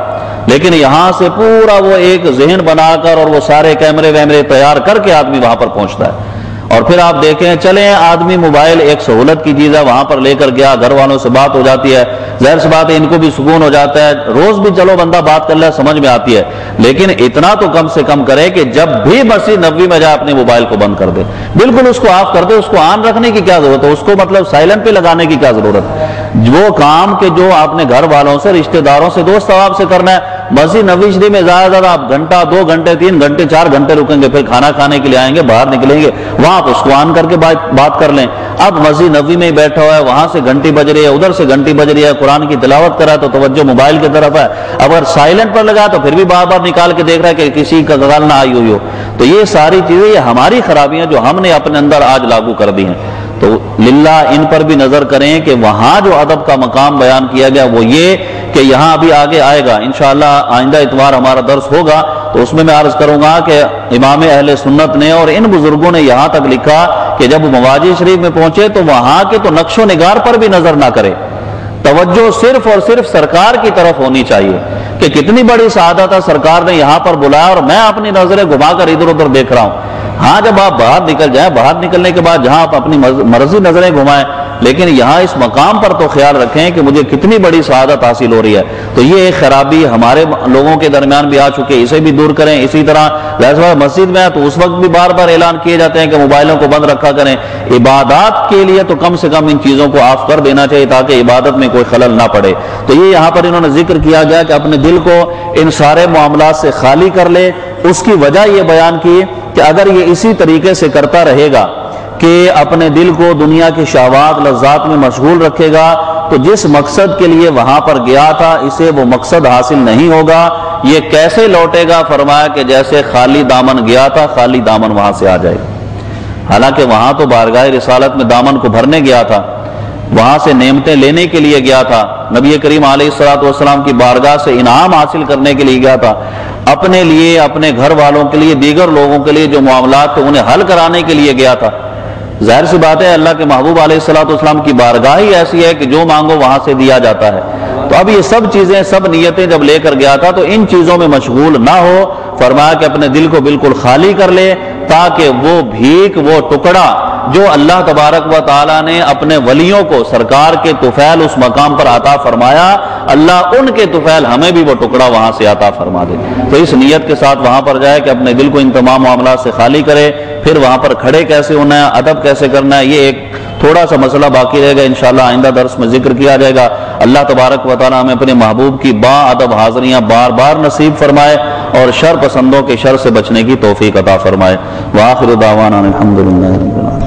لیکن یہاں سے پورا وہ ایک ذہن بنا کر اور وہ سارے کیمرے ویمرے تیار کر کے آدمی وہاں پر پہنچتا ہے۔ اور پھر آپ دیکھیں چلیں آدمی موبائل ایک سہولت کی چیز ہے، وہاں پر لے کر گیا، گھر والوں سے بات ہو جاتی ہے، ظاہر سی بات ہے ان کو بھی سکون ہو جاتا ہے، روز بھی چلو بندہ بات کر لے سمجھ میں آتی ہے، لیکن اتنا تو کم سے کم کرے کہ جب بھی مسجد نبوی میں جائے اپنے موبائل کو بند کر دے، بالکل اس کو آف کر دے، اس کو آن رکھنے کی کیا ضرورت ہے، اس کو مطلب سائلنٹ پہ لگانے کی کیا ضرورت ہے؟ وہ کام کہ جو آپ نے گھر والوں سے، رشتہ داروں سے، دوست احباب سے کرنا ہے، مسجد نبوی شریف میں زیادہ زیادہ آپ گھنٹہ، 2 گھنٹے، 3 گھنٹے، 4 گھنٹے رکیں گے، پھر کھانا کھانے کے لیے آئیں گے، باہر نکلیں گے، وہاں آپ اس کو آن کر کے بات کر لیں۔ اب مسجد نبوی میں بیٹھا ہوا ہے، وہاں سے گھنٹی بج رہی ہے، ادھر سے گھنٹی بج رہی ہے، قرآن کی تلاوت کر رہا ہے تو توجہ موبائل کی طرف ہے، اگر سائلنٹ پر لگا تو پھر بھی بار بار نکال کے دیکھ رہا ہے کہ کسی کا غل نہ آئی ہوئی ہو۔ تو یہ ساری چیزیں، یہ ہماری خرابیاں جو ہم نے اپنے اندر آج لاگو کر دی ہیں، تو للہ ان پر بھی نظر کریں کہ وہاں جو ادب کا مقام بیان کیا گیا وہ یہ کہ یہاں ابھی آگے آئے گا انشاءاللہ، آئندہ اتوار ہمارا درس ہوگا تو اس میں عرض کروں گا کہ امام اہل سنت نے اور ان بزرگوں نے یہاں تک لکھا کہ جب مواجہ شریف میں پہنچے تو وہاں کے تو نقش و نگار پر بھی نظر نہ کرے، توجہ صرف اور صرف سرکار کی طرف ہونی چاہیے کہ کتنی بڑی سعادت ہے، سرکار نے یہاں پر بلایا اور میں اپنی نظریں گھما کر ادھر ادھر دیکھ رہا ہوں۔ ہاں جب آپ باہر نکل جائیں، باہر نکلنے کے بعد جہاں آپ اپنی مرضی نظریں گھمائیں، لیکن یہاں اس مقام پر تو خیال رکھیں کہ مجھے کتنی بڑی سعادت حاصل ہو رہی ہے۔ تو یہ ایک خرابی ہمارے لوگوں کے درمیان بھی آ چکے، اسے بھی دور کریں۔ اسی طرح مسجد میں تو اس وقت بھی بار بار اعلان کیے جاتے ہیں کہ موبائلوں کو بند رکھا کریں، عبادات کے لیے تو کم سے کم ان چیزوں کو آف کر دینا چاہیے تاکہ عبادت میں کوئی خلل نہ پڑے۔ تو یہ یہاں پر انہوں نے ذکر کیا گیا کہ اپنے دل کو ان سارے معاملات سے خالی کر لے۔ اس کی وجہ یہ بیان کی کہ اگر یہ اسی طریقے سے کرتا رہے گا کہ اپنے دل کو دنیا کی شہوات لذات میں مشغول رکھے گا تو جس مقصد کے لیے وہاں پر گیا تھا اسے وہ مقصد حاصل نہیں ہوگا۔ یہ کیسے لوٹے گا؟ فرمایا کہ جیسے خالی دامن گیا تھا خالی دامن وہاں سے آ جائے گا۔ حالانکہ وہاں تو بارگاہ رسالت میں دامن کو بھرنے گیا تھا، وہاں سے نعمتیں لینے کے لیے گیا تھا، نبی کریم علیہ الصلوۃ والسلام کی بارگاہ سے انعام حاصل کرنے کے لیے گیا تھا، اپنے لیے، اپنے گھر والوں کے لیے، دیگر لوگوں کے لیے جو معاملات تھے انہیں حل کرانے کے لیے گیا تھا۔ ظاہر سی بات ہے اللہ کے محبوب علیہ الصلوۃ والسلام کی بارگاہ ہی ایسی ہے کہ جو مانگو وہاں سے دیا جاتا ہے۔ تو اب یہ سب چیزیں، سب نیتیں جب لے کر گیا تھا تو ان چیزوں میں مشغول نہ ہو، فرمایا کہ اپنے دل کو بالکل خالی کر لے تاکہ وہ بھیک، وہ ٹکڑا جو اللہ تبارک و تعالیٰ نے اپنے ولیوں کو سرکار کے طفیل اس مقام پر عطا فرمایا، اللہ ان کے طفیل ہمیں بھی وہ ٹکڑا وہاں سے عطا فرما دے۔ تو اس نیت کے ساتھ وہاں پر جائے کہ اپنے دل کو ان تمام معاملات سے خالی کرے۔ پھر وہاں پر کھڑے کیسے ہونا ہے، ادب کیسے کرنا ہے، یہ ایک تھوڑا سا مسئلہ باقی رہے گا، انشاءاللہ آئندہ درس میں ذکر کیا جائے گا۔ اللہ تبارک و تعالیٰ ہمیں اپنے محبوب کی با ادب حاضریاں بار بار نصیب فرمائے اور شر پسندوں کے شر سے بچنے کی توفیق عطا فرمائے۔ وآخر دعوانا الحمدللہ رب العالمین۔